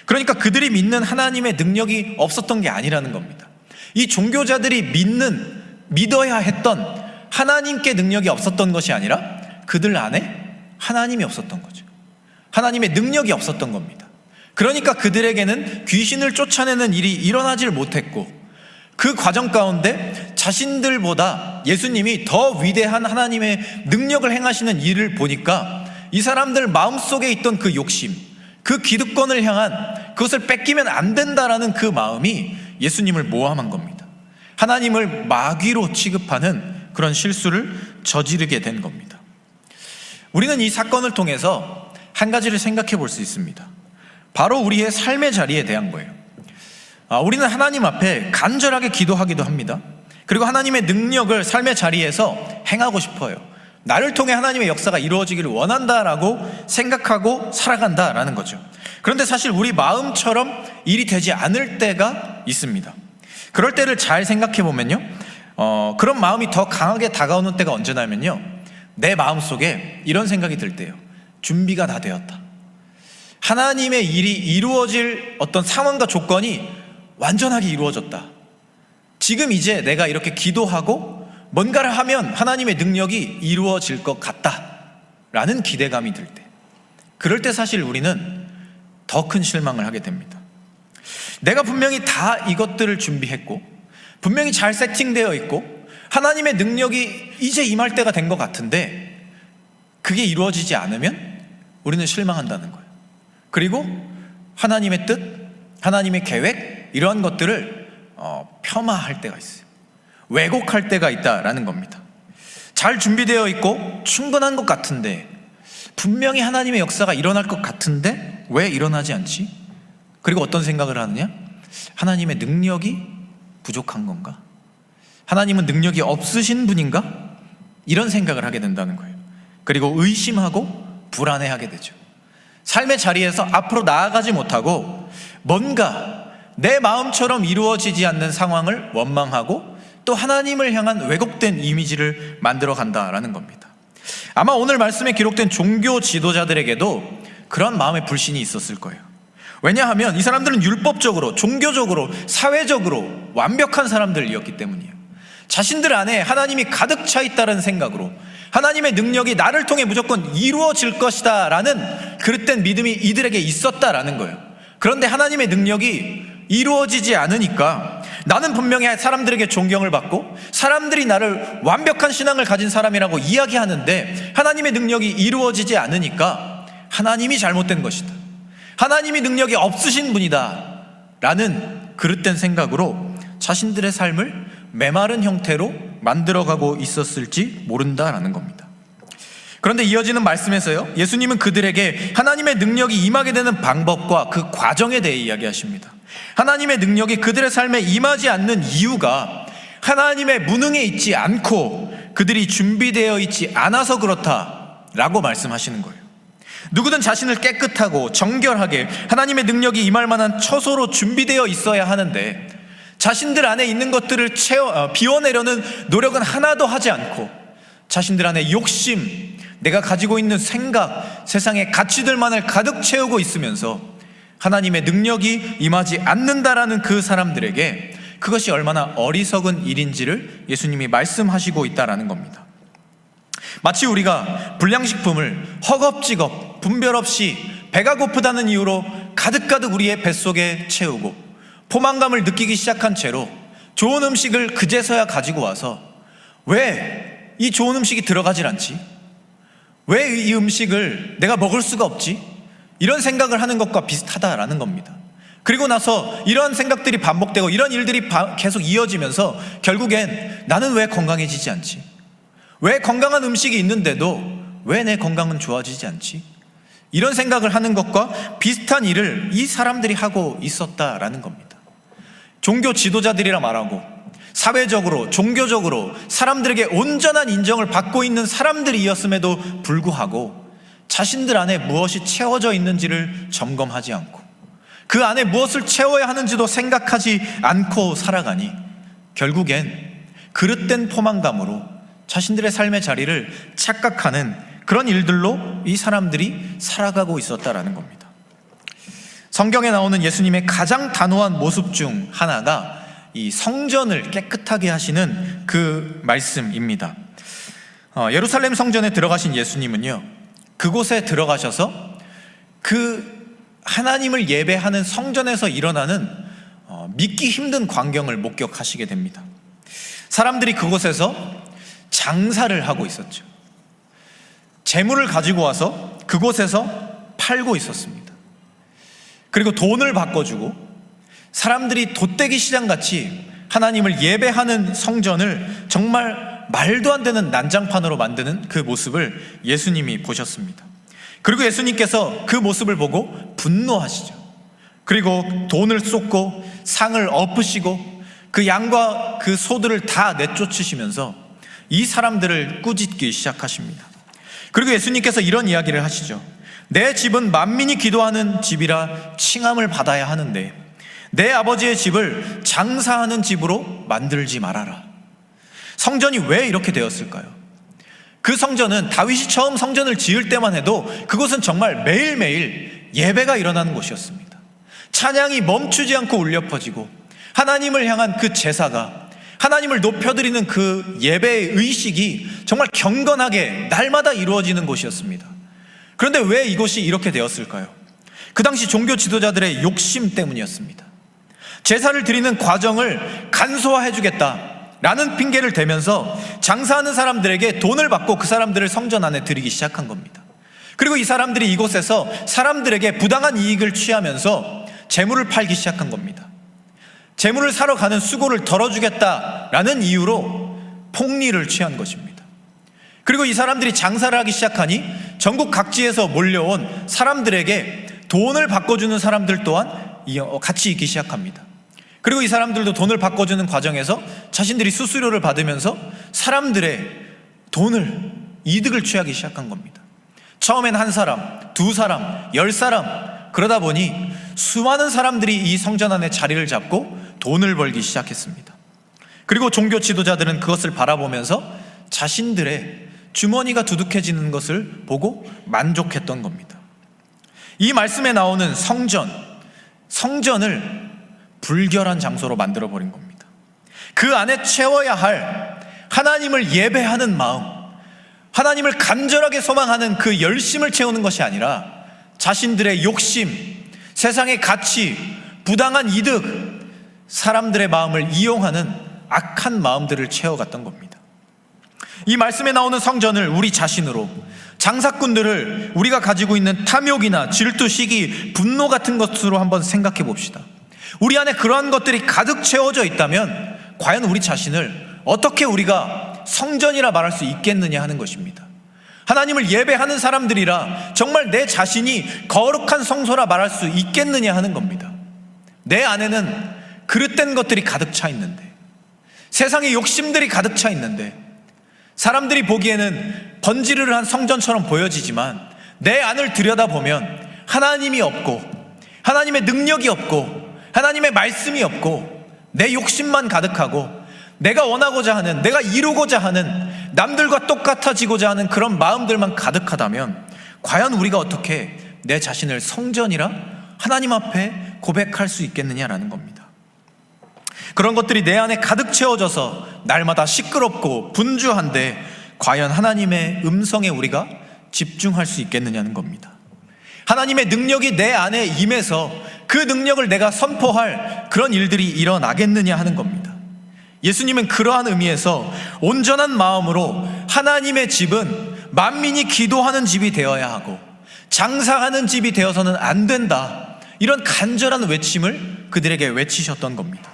그러니까 그들이 믿는 하나님의 능력이 없었던 게 아니라는 겁니다. 이 종교자들이 믿어야 했던 하나님께 능력이 없었던 것이 아니라 그들 안에 하나님이 없었던 거죠. 하나님의 능력이 없었던 겁니다. 그러니까 그들에게는 귀신을 쫓아내는 일이 일어나질 못했고, 그 과정 가운데 자신들보다 예수님이 더 위대한 하나님의 능력을 행하시는 일을 보니까 이 사람들 마음속에 있던 그 욕심, 그 기득권을 향한, 그것을 뺏기면 안 된다라는 그 마음이 예수님을 모함한 겁니다. 하나님을 마귀로 취급하는 그런 실수를 저지르게 된 겁니다. 우리는 이 사건을 통해서 한 가지를 생각해 볼 수 있습니다. 바로 우리의 삶의 자리에 대한 거예요. 우리는 하나님 앞에 간절하게 기도하기도 합니다. 그리고 하나님의 능력을 삶의 자리에서 행하고 싶어요. 나를 통해 하나님의 역사가 이루어지기를 원한다라고 생각하고 살아간다라는 거죠. 그런데 사실 우리 마음처럼 일이 되지 않을 때가 있습니다. 그럴 때를 잘 생각해 보면요, 그런 마음이 더 강하게 다가오는 때가 언제냐면요, 내 마음속에 이런 생각이 들 때예요. 준비가 다 되었다. 하나님의 일이 이루어질 어떤 상황과 조건이 완전하게 이루어졌다. 지금 이제 내가 이렇게 기도하고 뭔가를 하면 하나님의 능력이 이루어질 것 같다라는 기대감이 들 때, 그럴 때 사실 우리는 더 큰 실망을 하게 됩니다. 내가 분명히 다 이것들을 준비했고 분명히 잘 세팅되어 있고 하나님의 능력이 이제 임할 때가 된 것 같은데 그게 이루어지지 않으면 우리는 실망한다는 거예요. 그리고 하나님의 뜻, 하나님의 계획, 이러한 것들을 폄하할 때가 있어요. 왜곡할 때가 있다라는 겁니다. 잘 준비되어 있고 충분한 것 같은데, 분명히 하나님의 역사가 일어날 것 같은데 왜 일어나지 않지? 그리고 어떤 생각을 하느냐? 하나님의 능력이 부족한 건가? 하나님은 능력이 없으신 분인가? 이런 생각을 하게 된다는 거예요. 그리고 의심하고 불안해하게 되죠. 삶의 자리에서 앞으로 나아가지 못하고 뭔가 내 마음처럼 이루어지지 않는 상황을 원망하고 또 하나님을 향한 왜곡된 이미지를 만들어 간다라는 겁니다. 아마 오늘 말씀에 기록된 종교 지도자들에게도 그런 마음의 불신이 있었을 거예요. 왜냐하면 이 사람들은 율법적으로, 종교적으로, 사회적으로 완벽한 사람들이었기 때문이에요. 자신들 안에 하나님이 가득 차 있다는 생각으로 하나님의 능력이 나를 통해 무조건 이루어질 것이다 라는 그릇된 믿음이 이들에게 있었다라는 거예요. 그런데 하나님의 능력이 이루어지지 않으니까 나는 분명히 사람들에게 존경을 받고 사람들이 나를 완벽한 신앙을 가진 사람이라고 이야기하는데 하나님의 능력이 이루어지지 않으니까 하나님이 잘못된 것이다, 하나님이 능력이 없으신 분이다 라는 그릇된 생각으로 자신들의 삶을 메마른 형태로 만들어가고 있었을지 모른다라는 겁니다. 그런데 이어지는 말씀에서요, 예수님은 그들에게 하나님의 능력이 임하게 되는 방법과 그 과정에 대해 이야기하십니다. 하나님의 능력이 그들의 삶에 임하지 않는 이유가 하나님의 무능에 있지 않고 그들이 준비되어 있지 않아서 그렇다라고 말씀하시는 거예요. 누구든 자신을 깨끗하고 정결하게 하나님의 능력이 임할 만한 처소로 준비되어 있어야 하는데 자신들 안에 있는 것들을 비워내려는 노력은 하나도 하지 않고 자신들 안에 욕심, 내가 가지고 있는 생각, 세상의 가치들만을 가득 채우고 있으면서 하나님의 능력이 임하지 않는다라는 그 사람들에게 그것이 얼마나 어리석은 일인지를 예수님이 말씀하시고 있다라는 겁니다. 마치 우리가 불량식품을 허겁지겁 분별 없이 배가 고프다는 이유로 가득가득 우리의 뱃속에 채우고 포만감을 느끼기 시작한 채로 좋은 음식을 그제서야 가지고 와서 왜 이 좋은 음식이 들어가질 않지? 왜 이 음식을 내가 먹을 수가 없지? 이런 생각을 하는 것과 비슷하다라는 겁니다. 그리고 나서 이런 생각들이 반복되고 이런 일들이 계속 이어지면서 결국엔 나는 왜 건강해지지 않지? 왜 건강한 음식이 있는데도 왜 내 건강은 좋아지지 않지? 이런 생각을 하는 것과 비슷한 일을 이 사람들이 하고 있었다라는 겁니다. 종교 지도자들이라 말하고 사회적으로, 종교적으로 사람들에게 온전한 인정을 받고 있는 사람들이었음에도 불구하고 자신들 안에 무엇이 채워져 있는지를 점검하지 않고 그 안에 무엇을 채워야 하는지도 생각하지 않고 살아가니 결국엔 그릇된 포만감으로 자신들의 삶의 자리를 착각하는 그런 일들로 이 사람들이 살아가고 있었다라는 겁니다. 성경에 나오는 예수님의 가장 단호한 모습 중 하나가 이 성전을 깨끗하게 하시는 그 말씀입니다. 예루살렘 성전에 들어가신 예수님은요, 그곳에 들어가셔서 그 하나님을 예배하는 성전에서 일어나는 믿기 힘든 광경을 목격하시게 됩니다. 사람들이 그곳에서 장사를 하고 있었죠. 재물을 가지고 와서 그곳에서 팔고 있었습니다. 그리고 돈을 바꿔주고 사람들이 돗대기 시장같이 하나님을 예배하는 성전을 정말 말도 안 되는 난장판으로 만드는 그 모습을 예수님이 보셨습니다. 그리고 예수님께서 그 모습을 보고 분노하시죠. 그리고 돈을 쏟고 상을 엎으시고 그 양과 그 소들을 다 내쫓으시면서 이 사람들을 꾸짖기 시작하십니다. 그리고 예수님께서 이런 이야기를 하시죠. 내 집은 만민이 기도하는 집이라 칭함을 받아야 하는데 내 아버지의 집을 장사하는 집으로 만들지 말아라. 성전이 왜 이렇게 되었을까요? 그 성전은 다윗이 처음 성전을 지을 때만 해도 그곳은 정말 매일매일 예배가 일어나는 곳이었습니다. 찬양이 멈추지 않고 울려 퍼지고 하나님을 향한 그 제사가, 하나님을 높여드리는 그 예배의 의식이 정말 경건하게 날마다 이루어지는 곳이었습니다. 그런데 왜 이곳이 이렇게 되었을까요? 그 당시 종교 지도자들의 욕심 때문이었습니다. 제사를 드리는 과정을 간소화해주겠다라는 핑계를 대면서 장사하는 사람들에게 돈을 받고 그 사람들을 성전 안에 들이기 시작한 겁니다. 그리고 이 사람들이 이곳에서 사람들에게 부당한 이익을 취하면서 재물을 팔기 시작한 겁니다. 재물을 사러 가는 수고를 덜어주겠다라는 이유로 폭리를 취한 것입니다. 그리고 이 사람들이 장사를 하기 시작하니 전국 각지에서 몰려온 사람들에게 돈을 바꿔주는 사람들 또한 같이 있기 시작합니다. 그리고 이 사람들도 돈을 바꿔주는 과정에서 자신들이 수수료를 받으면서 사람들의 돈을, 이득을 취하기 시작한 겁니다. 처음엔 한 사람, 두 사람, 10사람, 그러다 보니 수많은 사람들이 이 성전 안에 자리를 잡고 돈을 벌기 시작했습니다. 그리고 종교 지도자들은 그것을 바라보면서 자신들의 주머니가 두둑해지는 것을 보고 만족했던 겁니다. 이 말씀에 나오는 성전을 불결한 장소로 만들어버린 겁니다. 그 안에 채워야 할 하나님을 예배하는 마음, 하나님을 간절하게 소망하는 그 열심을 채우는 것이 아니라 자신들의 욕심, 세상의 가치, 부당한 이득, 사람들의 마음을 이용하는 악한 마음들을 채워갔던 겁니다. 이 말씀에 나오는 성전을 우리 자신으로, 장사꾼들을 우리가 가지고 있는 탐욕이나 질투, 시기, 분노 같은 것으로 한번 생각해 봅시다. 우리 안에 그러한 것들이 가득 채워져 있다면 과연 우리 자신을 어떻게 우리가 성전이라 말할 수 있겠느냐 하는 것입니다. 하나님을 예배하는 사람들이라 정말 내 자신이 거룩한 성소라 말할 수 있겠느냐 하는 겁니다. 내 안에는 그릇된 것들이 가득 차 있는데, 세상의 욕심들이 가득 차 있는데, 사람들이 보기에는 번지르르한 성전처럼 보여지지만 내 안을 들여다보면 하나님이 없고, 하나님의 능력이 없고, 하나님의 말씀이 없고, 내 욕심만 가득하고, 내가 원하고자 하는, 내가 이루고자 하는, 남들과 똑같아지고자 하는 그런 마음들만 가득하다면 과연 우리가 어떻게 내 자신을 성전이라 하나님 앞에 고백할 수 있겠느냐라는 겁니다. 그런 것들이 내 안에 가득 채워져서 날마다 시끄럽고 분주한데 과연 하나님의 음성에 우리가 집중할 수 있겠느냐는 겁니다. 하나님의 능력이 내 안에 임해서 그 능력을 내가 선포할 그런 일들이 일어나겠느냐 하는 겁니다. 예수님은 그러한 의미에서 온전한 마음으로 하나님의 집은 만민이 기도하는 집이 되어야 하고 장사하는 집이 되어서는 안 된다, 이런 간절한 외침을 그들에게 외치셨던 겁니다.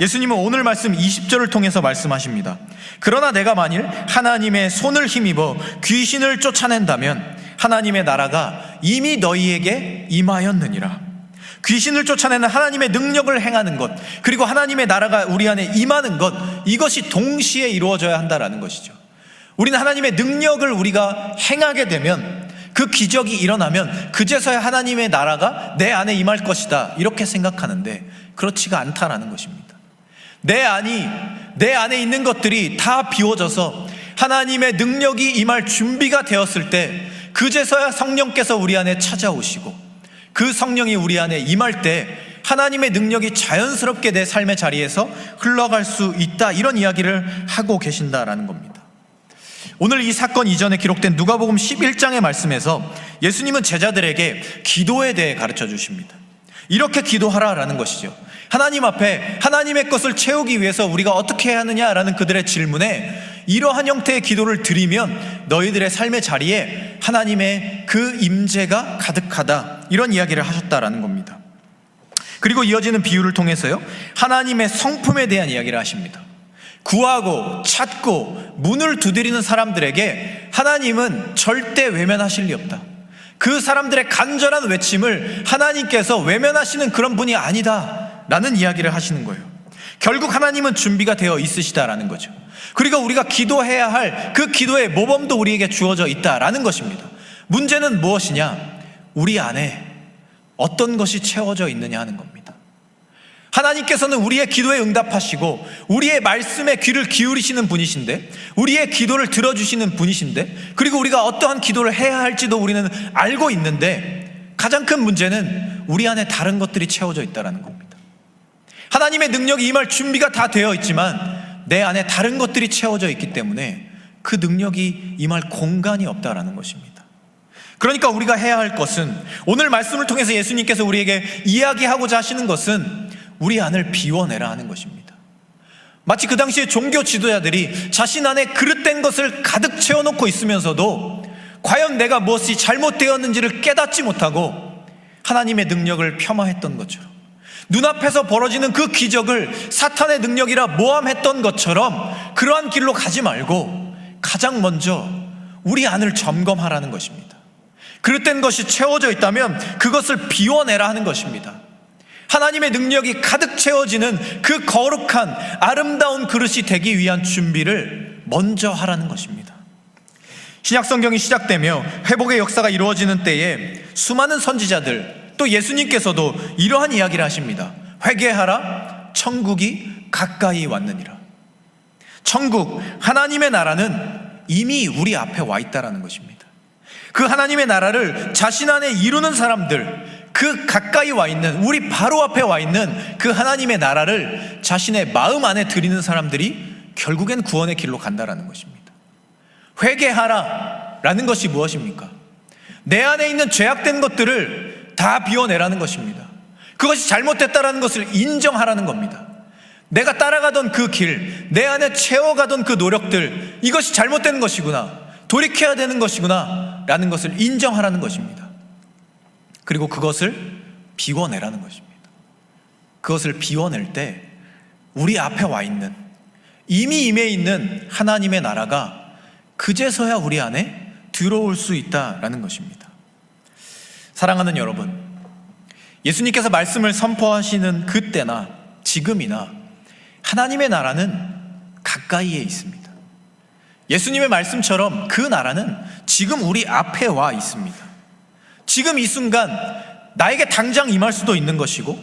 예수님은 오늘 말씀 20절을 통해서 말씀하십니다. 그러나 내가 만일 하나님의 손을 힘입어 귀신을 쫓아낸다면 하나님의 나라가 이미 너희에게 임하였느니라. 귀신을 쫓아내는 하나님의 능력을 행하는 것, 그리고 하나님의 나라가 우리 안에 임하는 것, 이것이 동시에 이루어져야 한다라는 것이죠. 우리는 하나님의 능력을 우리가 행하게 되면, 그 기적이 일어나면 그제서야 하나님의 나라가 내 안에 임할 것이다, 이렇게 생각하는데 그렇지가 않다라는 것입니다. 내 안에 있는 것들이 다 비워져서 하나님의 능력이 임할 준비가 되었을 때 그제서야 성령께서 우리 안에 찾아오시고, 그 성령이 우리 안에 임할 때 하나님의 능력이 자연스럽게 내 삶의 자리에서 흘러갈 수 있다, 이런 이야기를 하고 계신다라는 겁니다. 오늘 이 사건 이전에 기록된 누가복음 11장의 말씀에서 예수님은 제자들에게 기도에 대해 가르쳐 주십니다. 이렇게 기도하라라는 것이죠. 하나님 앞에 하나님의 것을 채우기 위해서 우리가 어떻게 해야 하느냐라는 그들의 질문에 이러한 형태의 기도를 드리면 너희들의 삶의 자리에 하나님의 그 임재가 가득하다, 이런 이야기를 하셨다라는 겁니다. 그리고 이어지는 비유를 통해서요, 하나님의 성품에 대한 이야기를 하십니다. 구하고 찾고 문을 두드리는 사람들에게 하나님은 절대 외면하실 리 없다. 그 사람들의 간절한 외침을 하나님께서 외면하시는 그런 분이 아니다 라는 이야기를 하시는 거예요. 결국 하나님은 준비가 되어 있으시다라는 거죠. 그리고 우리가 기도해야 할 그 기도의 모범도 우리에게 주어져 있다라는 것입니다. 문제는 무엇이냐? 우리 안에 어떤 것이 채워져 있느냐 하는 겁니다. 하나님께서는 우리의 기도에 응답하시고 우리의 말씀에 귀를 기울이시는 분이신데, 우리의 기도를 들어주시는 분이신데, 그리고 우리가 어떠한 기도를 해야 할지도 우리는 알고 있는데, 가장 큰 문제는 우리 안에 다른 것들이 채워져 있다는 겁니다. 하나님의 능력이 임할 준비가 다 되어 있지만 내 안에 다른 것들이 채워져 있기 때문에 그 능력이 임할 공간이 없다라는 것입니다. 그러니까 우리가 해야 할 것은, 오늘 말씀을 통해서 예수님께서 우리에게 이야기하고자 하시는 것은 우리 안을 비워내라 하는 것입니다. 마치 그 당시에 종교 지도자들이 자신 안에 그릇된 것을 가득 채워놓고 있으면서도 과연 내가 무엇이 잘못되었는지를 깨닫지 못하고 하나님의 능력을 폄하했던 것처럼, 눈앞에서 벌어지는 그 기적을 사탄의 능력이라 모함했던 것처럼 그러한 길로 가지 말고 가장 먼저 우리 안을 점검하라는 것입니다. 그릇된 것이 채워져 있다면 그것을 비워내라 하는 것입니다. 하나님의 능력이 가득 채워지는 그 거룩한 아름다운 그릇이 되기 위한 준비를 먼저 하라는 것입니다. 신약성경이 시작되며 회복의 역사가 이루어지는 때에 수많은 선지자들, 또 예수님께서도 이러한 이야기를 하십니다. 회개하라, 천국이 가까이 왔느니라. 천국, 하나님의 나라는 이미 우리 앞에 와 있다라는 것입니다. 그 하나님의 나라를 자신 안에 이루는 사람들, 그 가까이 와 있는, 우리 바로 앞에 와 있는 그 하나님의 나라를 자신의 마음 안에 들이는 사람들이 결국엔 구원의 길로 간다라는 것입니다. 회개하라 라는 것이 무엇입니까? 내 안에 있는 죄악된 것들을 다 비워내라는 것입니다. 그것이 잘못됐다라는 것을 인정하라는 겁니다. 내가 따라가던 그 길, 내 안에 채워가던 그 노력들, 이것이 잘못된 것이구나, 돌이켜야 되는 것이구나 라는 것을 인정하라는 것입니다. 그리고 그것을 비워내라는 것입니다. 그것을 비워낼 때 우리 앞에 와 있는, 이미 임해 있는 하나님의 나라가 그제서야 우리 안에 들어올 수 있다라는 것입니다. 사랑하는 여러분, 예수님께서 말씀을 선포하시는 그때나 지금이나 하나님의 나라는 가까이에 있습니다. 예수님의 말씀처럼 그 나라는 지금 우리 앞에 와 있습니다. 지금 이 순간 나에게 당장 임할 수도 있는 것이고,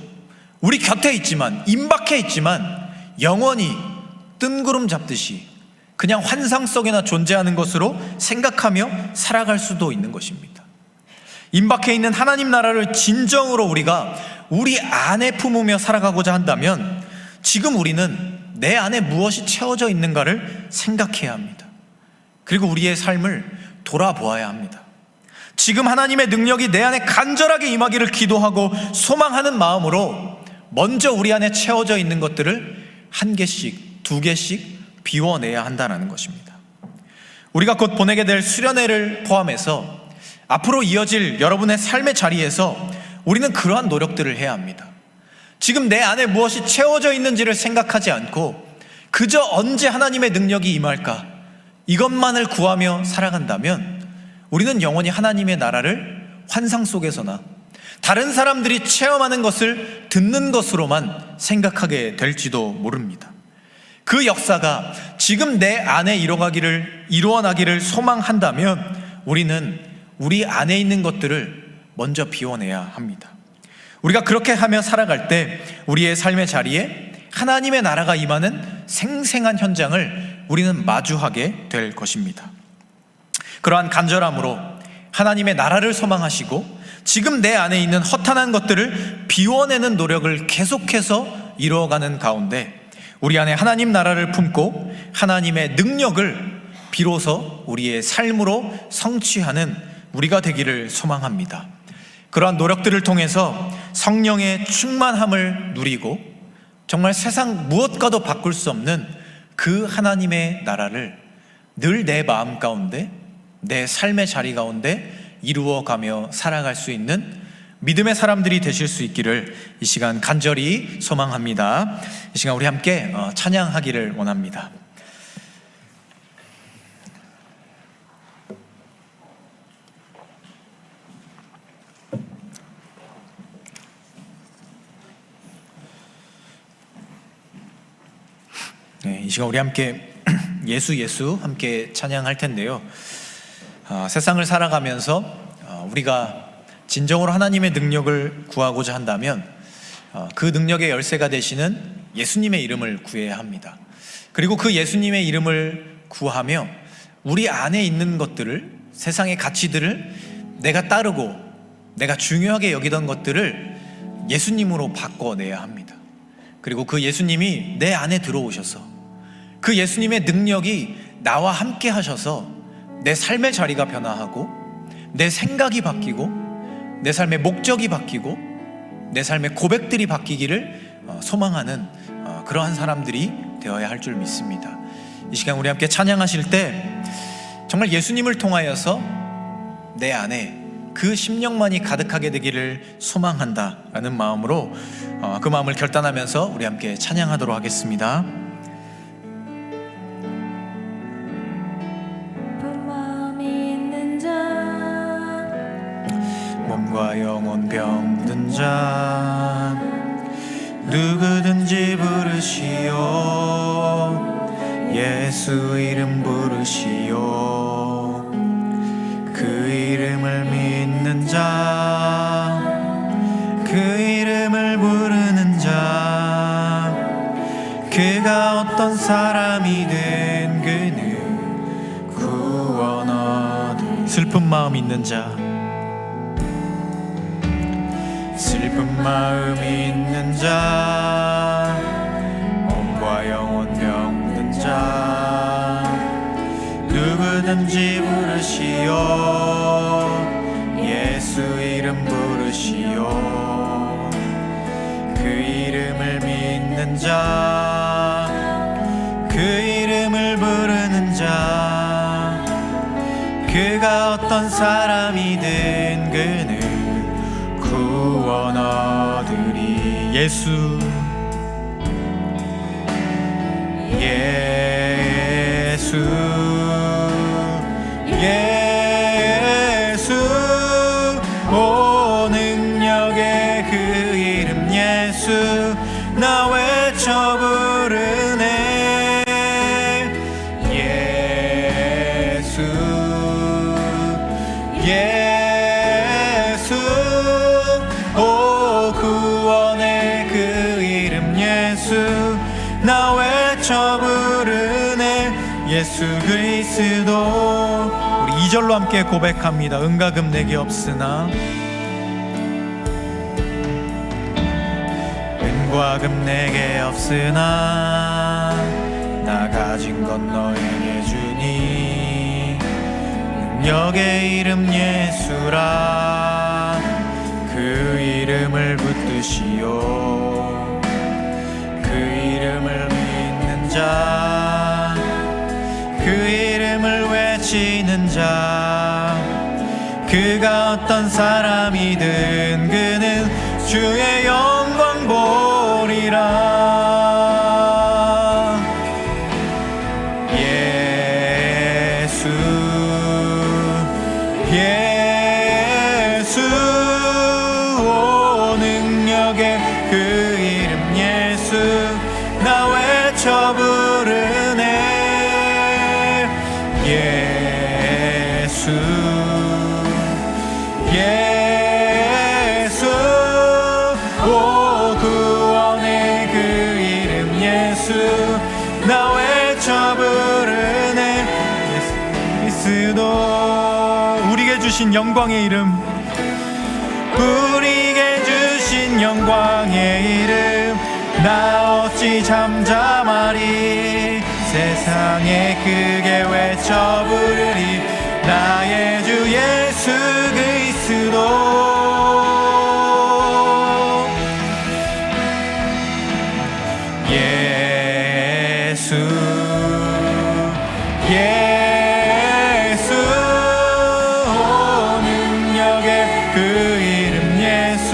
우리 곁에 있지만, 임박해 있지만 영원히 뜬구름 잡듯이 그냥 환상 속에나 존재하는 것으로 생각하며 살아갈 수도 있는 것입니다. 임박해 있는 하나님 나라를 진정으로 우리가 우리 안에 품으며 살아가고자 한다면 지금 우리는 내 안에 무엇이 채워져 있는가를 생각해야 합니다. 그리고 우리의 삶을 돌아보아야 합니다. 지금 하나님의 능력이 내 안에 간절하게 임하기를 기도하고 소망하는 마음으로 먼저 우리 안에 채워져 있는 것들을 한 개씩, 두 개씩 비워내야 한다는 것입니다. 우리가 곧 보내게 될 수련회를 포함해서 앞으로 이어질 여러분의 삶의 자리에서 우리는 그러한 노력들을 해야 합니다. 지금 내 안에 무엇이 채워져 있는지를 생각하지 않고 그저 언제 하나님의 능력이 임할까 이것만을 구하며 살아간다면 우리는 영원히 하나님의 나라를 환상 속에서나 다른 사람들이 체험하는 것을 듣는 것으로만 생각하게 될지도 모릅니다. 그 역사가 지금 내 안에 이루어나기를 소망한다면 우리는 우리 안에 있는 것들을 먼저 비워내야 합니다. 우리가 그렇게 하며 살아갈 때 우리의 삶의 자리에 하나님의 나라가 임하는 생생한 현장을 우리는 마주하게 될 것입니다. 그러한 간절함으로 하나님의 나라를 소망하시고 지금 내 안에 있는 허탄한 것들을 비워내는 노력을 계속해서 이루어가는 가운데 우리 안에 하나님 나라를 품고 하나님의 능력을 비로소 우리의 삶으로 성취하는 우리가 되기를 소망합니다. 그러한 노력들을 통해서 성령의 충만함을 누리고 정말 세상 무엇과도 바꿀 수 없는 그 하나님의 나라를 늘 내 마음 가운데 내 삶의 자리 가운데 이루어가며 살아갈 수 있는 믿음의 사람들이 되실 수 있기를 이 시간 간절히 소망합니다. 이 시간 우리 함께 찬양하기를 원합니다. 네, 이 시간 우리 함께 예수 함께 찬양할 텐데요. 세상을 살아가면서 우리가 진정으로 하나님의 능력을 구하고자 한다면 그 능력의 열쇠가 되시는 예수님의 이름을 구해야 합니다. 그리고 그 예수님의 이름을 구하며 우리 안에 있는 것들을, 세상의 가치들을 내가 따르고 내가 중요하게 여기던 것들을 예수님으로 바꿔내야 합니다. 그리고 그 예수님이 내 안에 들어오셔서 그 예수님의 능력이 나와 함께 하셔서 내 삶의 자리가 변화하고 내 생각이 바뀌고 내 삶의 목적이 바뀌고 내 삶의 고백들이 바뀌기를 소망하는 그러한 사람들이 되어야 할 줄 믿습니다. 이 시간 우리 함께 찬양하실 때 정말 예수님을 통하여서 내 안에 그 심령만이 가득하게 되기를 소망한다라는 마음으로 그 마음을 결단하면서 우리 함께 찬양하도록 하겠습니다. 몸과 영혼 병든 자 누구든지 부르시오 예수 이름 부르시오 그 이름을 믿는 자 그 이름을 부르는 자 그가 어떤 사람이든 그는 구원 얻으리 슬픈 마음 있는 자 슬픈 마음 있는 자 몸과 영혼 병든 자 누구든지 부르시오 예수 이름 부르시오 그 이름을 믿는 자 그 이름을 부르는 자 그가 어떤 사람이든 그는 구원 얻으리 예수 오 능력의 그 이름 예수 나 외쳐 부르네 예수 오 구원의 그 이름 예수 나 외쳐 부르네 예수 그리스도 우리 2절로 함께 고백합니다. 은과금 내게 없으나 은과금 내게 없으나 나 가진 건 너에게 주니 능력의 이름 예수라. 그 이름을 붙드시오. 그 이름을 믿는 자, 그 이름을 외치는 자, 그가 어떤 사람이든 그는 주의 영광 보리라. 예수 예수 오 능력의 그 이름 예수 나 외쳐 부르네. 예수 예수 오 구원의 그 이름 예수 나 외쳐 부르네. 예수 그리스도 우리에게 주신 영광의 이름, 우리에게 주신 영광의 이름 나 어찌 잠잠하리. 세상에 크게 외쳐 부르리. 나의 주 예수 그리스도. 예수 예수 오 능력의 그 이름 예수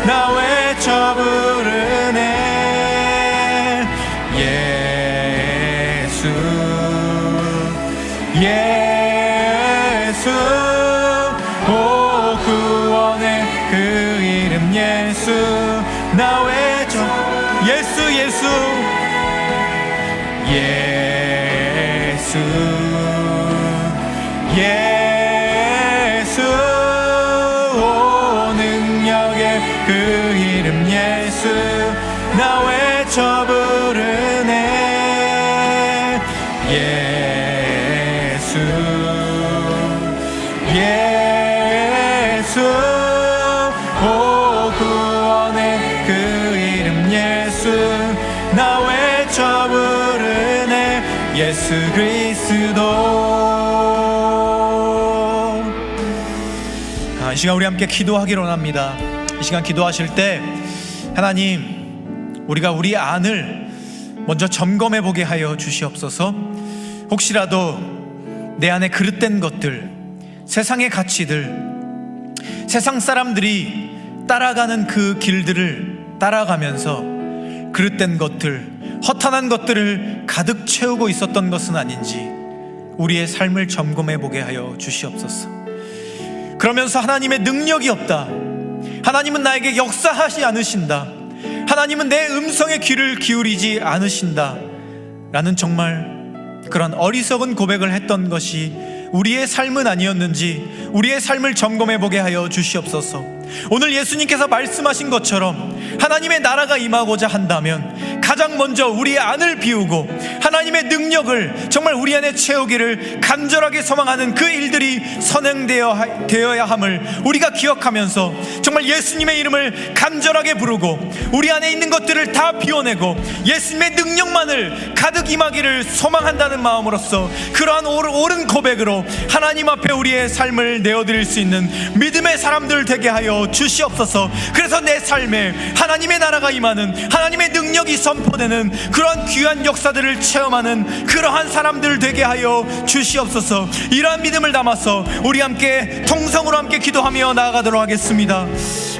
나 외쳐 부르네. 예수 예수 오 구원의 그 이름 예수 나 외쳐. 예수 예수 예수 예수 오 능력의 그 이름 예수 나 외쳐 부르네. 예수 예수 오 구원의 그 이름 예수 나 외쳐 부르네. 예수 그리스도. 이 시간 우리 함께 기도하기로 합니다. 이 시간 기도하실 때 하나님, 우리가 우리 안을 먼저 점검해 보게 하여 주시옵소서. 혹시라도 내 안에 그릇된 것들, 세상의 가치들, 세상 사람들이 따라가는 그 길들을 따라가면서 그릇된 것들, 허탄한 것들을 가득 채우고 있었던 것은 아닌지 우리의 삶을 점검해 보게 하여 주시옵소서. 그러면서 하나님의 능력이 없다, 하나님은 나에게 역사하지 않으신다, 하나님은 내 음성에 귀를 기울이지 않으신다 라는 정말 그런 어리석은 고백을 했던 것이 우리의 삶은 아니었는지 우리의 삶을 점검해 보게 하여 주시옵소서. 오늘 예수님께서 말씀하신 것처럼 하나님의 나라가 임하고자 한다면 가장 먼저 우리의 안을 비우고 하나님의 능력을 정말 우리 안에 채우기를 간절하게 소망하는 그 일들이 선행되어야 함을 우리가 기억하면서 정말 예수님의 이름을 간절하게 부르고 우리 안에 있는 것들을 다 비워내고 예수님의 능력만을 가득 임하기를 소망한다는 마음으로써 그러한 옳은 고백으로 하나님 앞에 우리의 삶을 내어드릴 수 있는 믿음의 사람들 되게 하여 주시옵소서. 그래서 내 삶에 하나님의 나라가 임하는, 하나님의 능력이 선포되는 그러한 귀한 역사들을 체험하는 그러한 사람들 되게 하여 주시옵소서. 이러한 믿음을 담아서 우리 함께 통성으로 함께 기도하며 나아가도록 하겠습니다.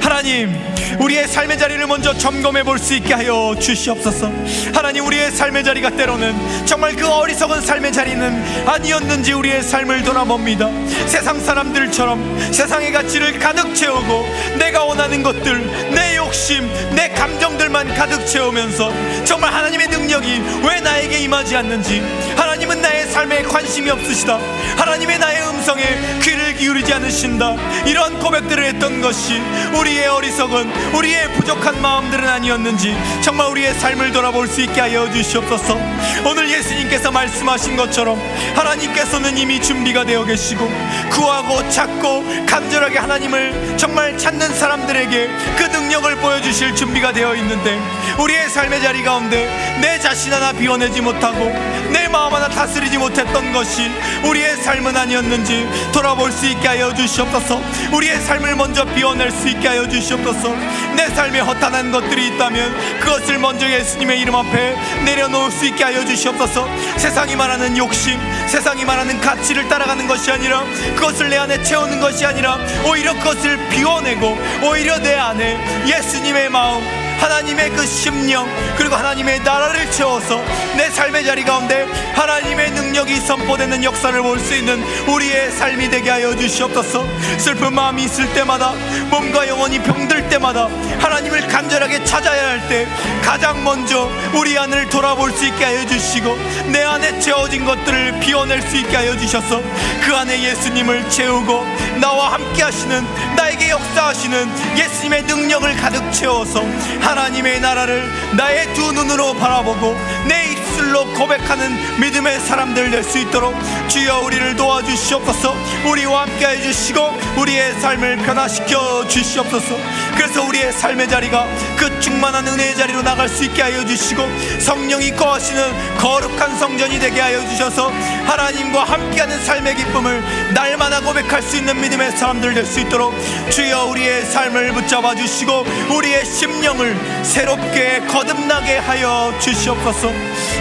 하나님, 우리의 삶의 자리를 먼저 점검해 볼 수 있게 하여 주시옵소서. 하나님, 우리의 삶의 자리가 때로는 정말 그 어리석은 삶의 자리는 아니었는지 우리의 삶을 돌아봅니다. 세상 사람들처럼 세상의 가치를 가득 채우고 내가 원하는 것들, 내 욕심, 내 감정들만 가득 채우면서 정말 하나님의 능력이 왜 나에게 임하지 않는지, 하나님은 나의 삶에 관심이 없으시다, 하나님의 나의 음성에 귀를 기울이지 않으신다, 이런 고백들을 했던 것이 우리의 어리석은, 우리의 부족한 마음들은 아니었는지 정말 우리의 삶을 돌아볼 수 있게 하여 주시옵소서. 오늘 예수님께서 말씀하신 것처럼 하나님께서는 이미 준비가 되어 계시고 구하고 찾고 간절하게 하나님을 정말 찾는 사람들 사람들에게 그 능력을 보여주실 준비가 되어 있는데, 우리의 삶의 자리 가운데 내 자신 하나 비워내지 못하고 내 마음 하나 다스리지 못했던 것이 우리의 삶은 아니었는지 돌아볼 수 있게 하여 주시옵소서. 우리의 삶을 먼저 비워낼 수 있게 하여 주시옵소서. 내 삶에 허탄한 것들이 있다면 그것을 먼저 예수님의 이름 앞에 내려놓을 수 있게 하여 주시옵소서. 세상이 말하는 욕심, 세상이 말하는 가치를 따라가는 것이 아니라, 그것을 내 안에 채우는 것이 아니라, 오히려 그것을 비워내고 오히려 내 안에 예수님의 마음, 하나님의 그 심령, 그리고 하나님의 나라를 채워서 내 삶의 자리 가운데 하나님의 능력이 선포되는 역사를 볼 수 있는 우리의 삶이 되게 하여 주시옵소서. 슬픈 마음이 있을 때마다, 몸과 영혼이 병들 때마다 하나님을 간절하게 찾아야 할 때 가장 먼저 우리 안을 돌아볼 수 있게 하여 주시고, 내 안에 채워진 것들을 비워낼 수 있게 하여 주셔서 그 안에 예수님을 채우고 나와 함께 하시는, 나에게 역사하시는 예수님의 능력을 가득 채워서 하나님의 나라를 나의 두 눈으로 바라보고 내 입술로 고백하는 믿음의 사람들 될 수 있도록 주여 우리를 도와주시옵소서. 우리와 함께 해주시고 우리의 삶을 변화시켜 주시옵소서. 그래서 우리의 삶의 자리가 그 충만한 은혜의 자리로 나갈 수 있게 하여 주시고, 성령이 거하시는 거룩한 성전이 되게 하여 주셔서 하나님과 함께하는 삶의 기쁨을 날마다 고백할 수 있는 믿음의 사람들 될 수 있도록 주여 우리의 삶을 붙잡아 주시고 우리의 심령을 새롭게 거듭나게 하여 주시옵소서.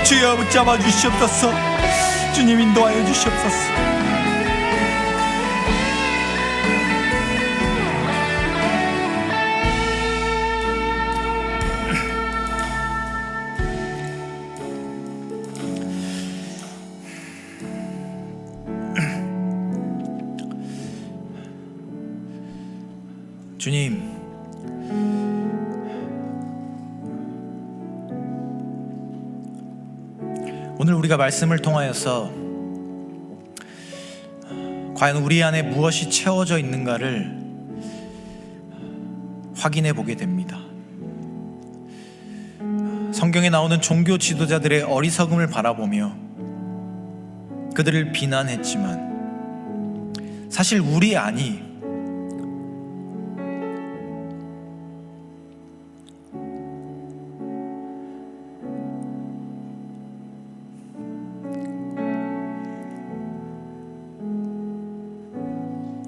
주여 붙잡아 주시옵소서. 주님 인도하여 주시옵소서. 주님, 오늘 우리가 말씀을 통하여서 과연 우리 안에 무엇이 채워져 있는가를 확인해 보게 됩니다. 성경에 나오는 종교 지도자들의 어리석음을 바라보며 그들을 비난했지만, 사실 우리 안이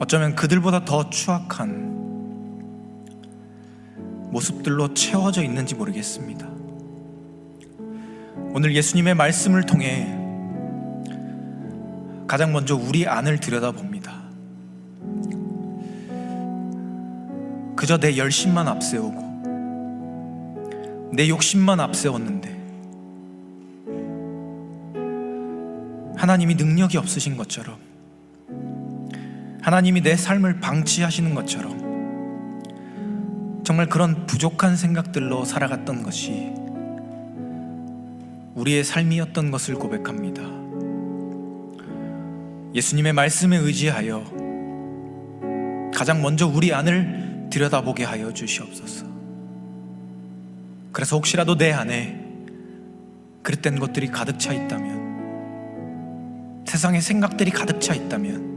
어쩌면 그들보다 더 추악한 모습들로 채워져 있는지 모르겠습니다. 오늘 예수님의 말씀을 통해 가장 먼저 우리 안을 들여다봅니다. 그저 내 열심만 앞세우고 내 욕심만 앞세웠는데 하나님이 능력이 없으신 것처럼, 하나님이 내 삶을 방치하시는 것처럼 정말 그런 부족한 생각들로 살아갔던 것이 우리의 삶이었던 것을 고백합니다. 예수님의 말씀에 의지하여 가장 먼저 우리 안을 들여다보게 하여 주시옵소서. 그래서 혹시라도 내 안에 그릇된 것들이 가득 차 있다면, 세상의 생각들이 가득 차 있다면,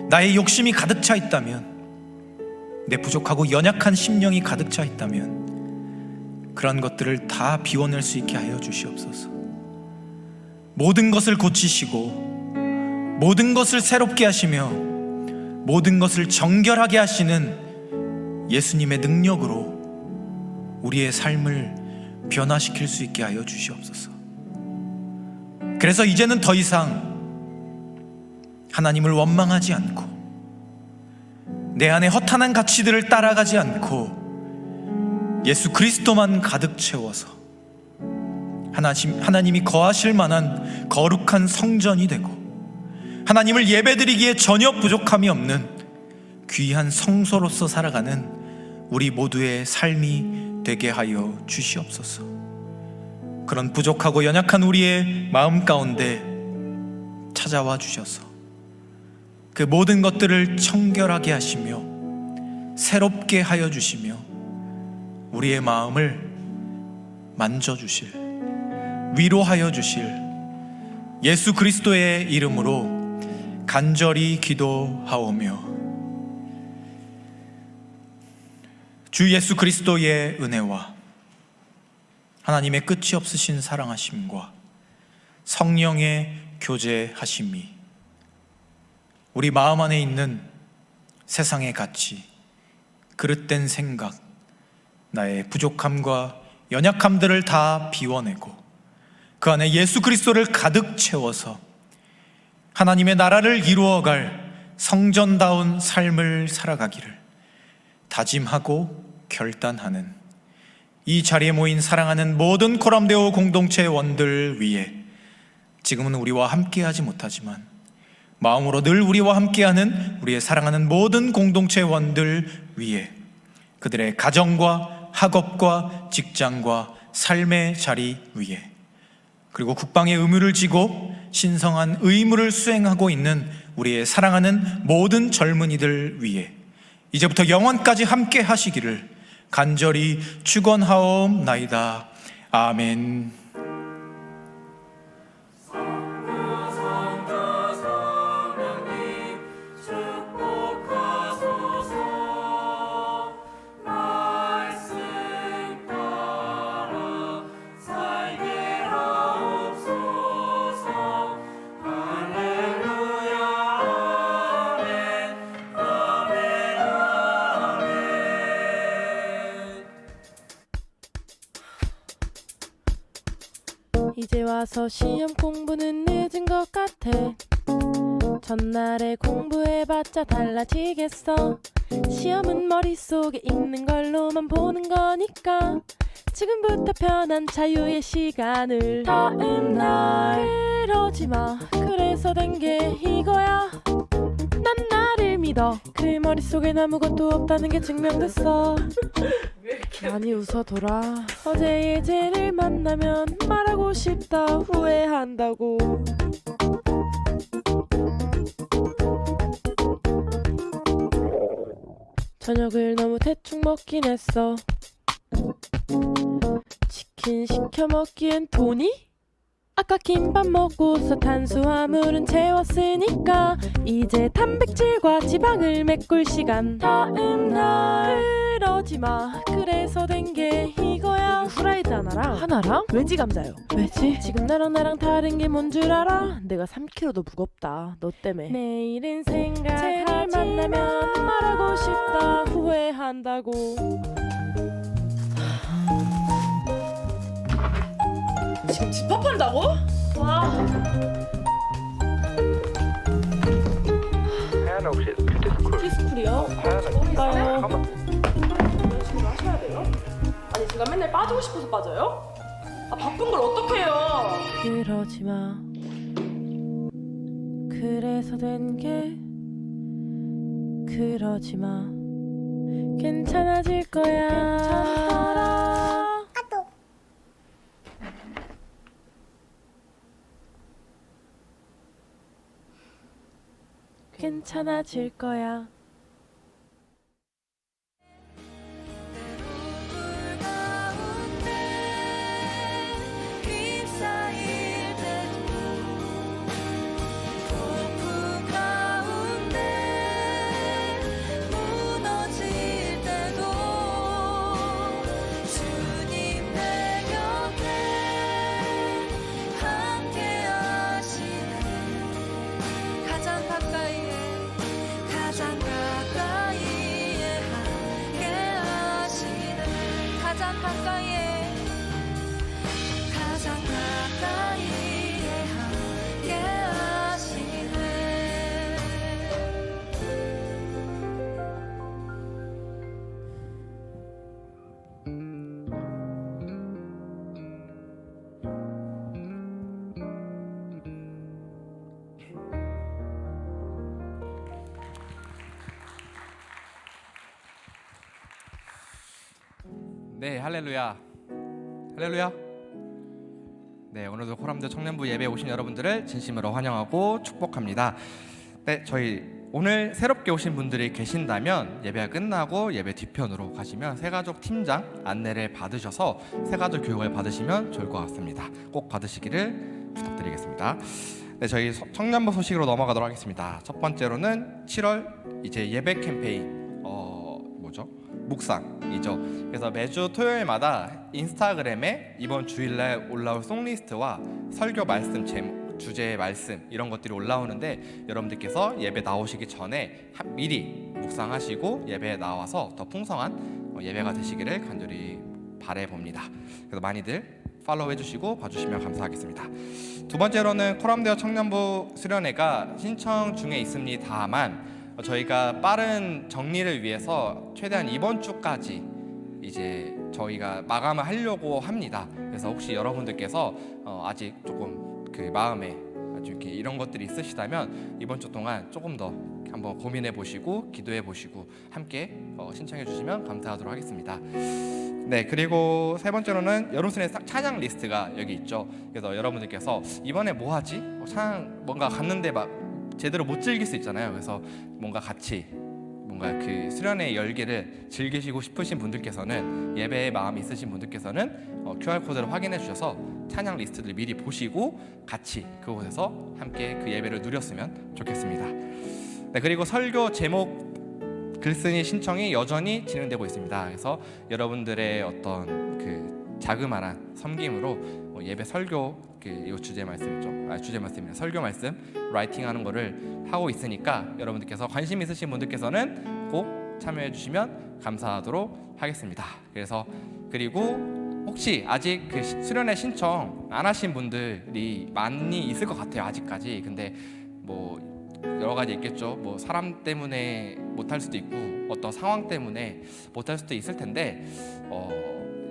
나의 욕심이 가득 차 있다면, 내 부족하고 연약한 심령이 가득 차 있다면 그런 것들을 다 비워낼 수 있게 하여 주시옵소서. 모든 것을 고치시고 모든 것을 새롭게 하시며 모든 것을 정결하게 하시는 예수님의 능력으로 우리의 삶을 변화시킬 수 있게 하여 주시옵소서. 그래서 이제는 더 이상 하나님을 원망하지 않고 내 안에 허탄한 가치들을 따라가지 않고 예수 그리스도만 가득 채워서 하나님이 거하실 만한 거룩한 성전이 되고 하나님을 예배드리기에 전혀 부족함이 없는 귀한 성소로서 살아가는 우리 모두의 삶이 되게 하여 주시옵소서. 그런 부족하고 연약한 우리의 마음 가운데 찾아와 주셔서 그 모든 것들을 청결하게 하시며 새롭게 하여 주시며 우리의 마음을 만져주실, 위로하여 주실 예수 그리스도의 이름으로 간절히 기도하오며 주 예수 그리스도의 은혜와 하나님의 끝이 없으신 사랑하심과 성령의 교제하심이 우리 마음 안에 있는 세상의 가치, 그릇된 생각, 나의 부족함과 연약함들을 다 비워내고 그 안에 예수 그리스도를 가득 채워서 하나님의 나라를 이루어갈 성전다운 삶을 살아가기를 다짐하고 결단하는 이 자리에 모인 사랑하는 모든 코람데오 공동체 원들 위해 지금은 우리와 함께하지 못하지만 마음으로 늘 우리와 함께하는 우리의 사랑하는 모든 공동체 원들 위해 그들의 가정과 학업과 직장과 삶의 자리 위에 그리고 국방의 의무를 지고 신성한 의무를 수행하고 있는 우리의 사랑하는 모든 젊은이들 위해 이제부터 영원까지 함께 하시기를 간절히 축원하옵나이다. 아멘. 이제 와서 시험 공부는 늦은 것 같아. 전날에 공부해봤자 달라지겠어. 시험은 머릿속에 있는 걸로만 보는 거니까 지금부터 편한 자유의 시간을 다음 날 그러지마. 그래서 된 게 이거야. 난 나를 믿어. 그 머릿속엔 아무것도 없다는 게 증명됐어. 많이 웃어둬라. 어제 예제를 만나면 말하고 싶다 후회한다고. 저녁을 너무 대충 먹긴 했어. 치킨 시켜 먹기엔 돈이? 아까 김밥 먹고서 탄수화물은 채웠으니까 이제 단백질과 지방을 메꿀 시간. 다음 날 그러지마. 그래서 된 게 이거야. 후라이드 하나랑 외지 감자요. 왜지? 지금 나랑 다른 게 뭔 줄 알아? 내가 3kg 더 무겁다 너 때문에. 내일은 생각하지. 만나면 말하고 싶다 후회한다고. 지금 집합한다고? 와. 하연아 혹시 큐티스쿨 티스쿨이요? 뭔가요? 열심히 하셔야 돼요? 아니 제가 맨날 빠지고 싶어서 빠져요? 아 바쁜 걸 어떡해요? 그러지마. 그래서 된 게 그러지마. 괜찮아질 거야. 괜찮더라. 괜찮아질 거야. 네, 할렐루야. 할렐루야. 네, 오늘도 코람드 청년부 예배에 오신 여러분들을 진심으로 환영하고 축복합니다. 네, 저희 오늘 새롭게 오신 분들이 계신다면 예배가 끝나고 예배 뒤편으로 가시면 새가족 팀장 안내를 받으셔서 새가족 교육을 받으시면 좋을 것 같습니다. 꼭 받으시기를 부탁드리겠습니다. 네, 저희 청년부 소식으로 넘어가도록 하겠습니다. 첫 번째로는 7월 이제 예배 캠페인 묵상이죠. 그래서 매주 토요일마다 인스타그램에 이번 주일날 올라올 송리스트와 설교 말씀 주제 말씀 이런 것들이 올라오는데 여러분들께서 예배 나오시기 전에 미리 묵상하시고 예배에 나와서 더 풍성한 예배가 되시기를 간절히 바라봅니다. 그래서 많이들 팔로우 해주시고 봐주시면 감사하겠습니다. 두 번째로는 코람대어 청년부 수련회가 신청 중에 있습니다만 저희가 빠른 정리를 위해서 최대한 이번 주까지 이제 저희가 마감을 하려고 합니다. 그래서 혹시 여러분들께서 아직 조금 그 마음에 아주 이렇게 이런 것들이 있으시다면 이번 주 동안 조금 더 한번 고민해 보시고 기도해 보시고 함께 신청해 주시면 감사하도록 하겠습니다. 네, 그리고 세 번째로는 여름순회 찬양 리스트가 여기 있죠. 그래서 여러분들께서 이번에 뭐 하지? 찬양 뭔가 갔는데 막 제대로 못 즐길 수 있잖아요. 그래서 뭔가 같이 뭔가 그 수련회 열기를 즐기시고 싶으신 분들께서는 예배의 마음이 있으신 분들께서는 QR코드를 확인해 주셔서 찬양 리스트를 미리 보시고 같이 그곳에서 함께 그 예배를 누렸으면 좋겠습니다. 네, 그리고 설교 제목 글쓴이 신청이 여전히 진행되고 있습니다. 그래서 여러분들의 어떤 그 자그마한 섬김으로 예배 설교 이 주제 말씀이죠. 주제 말씀이나 설교 말씀 라이팅하는 거를 하고 있으니까 여러분들께서 관심 있으신 분들께서는 꼭 참여해 주시면 감사하도록 하겠습니다. 그리고 혹시 아직 그 수련회 신청 안 하신 분들이 많이 있을 것 같아요. 아직까지. 근데 뭐 여러 가지 있겠죠. 뭐 사람 때문에 못할 수도 있고 어떤 상황 때문에 못할 수도 있을 텐데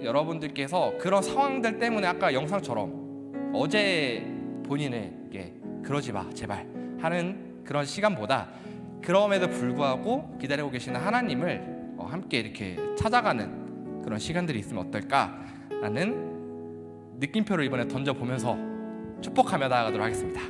여러분들께서 그런 상황들 때문에 아까 영상처럼 어제 본인에게 그러지 마 제발 하는 그런 시간보다 그럼에도 불구하고 기다리고 계시는 하나님을 함께 이렇게 찾아가는 그런 시간들이 있으면 어떨까라는 느낌표를 이번에 던져보면서 축복하며 나아가도록 하겠습니다.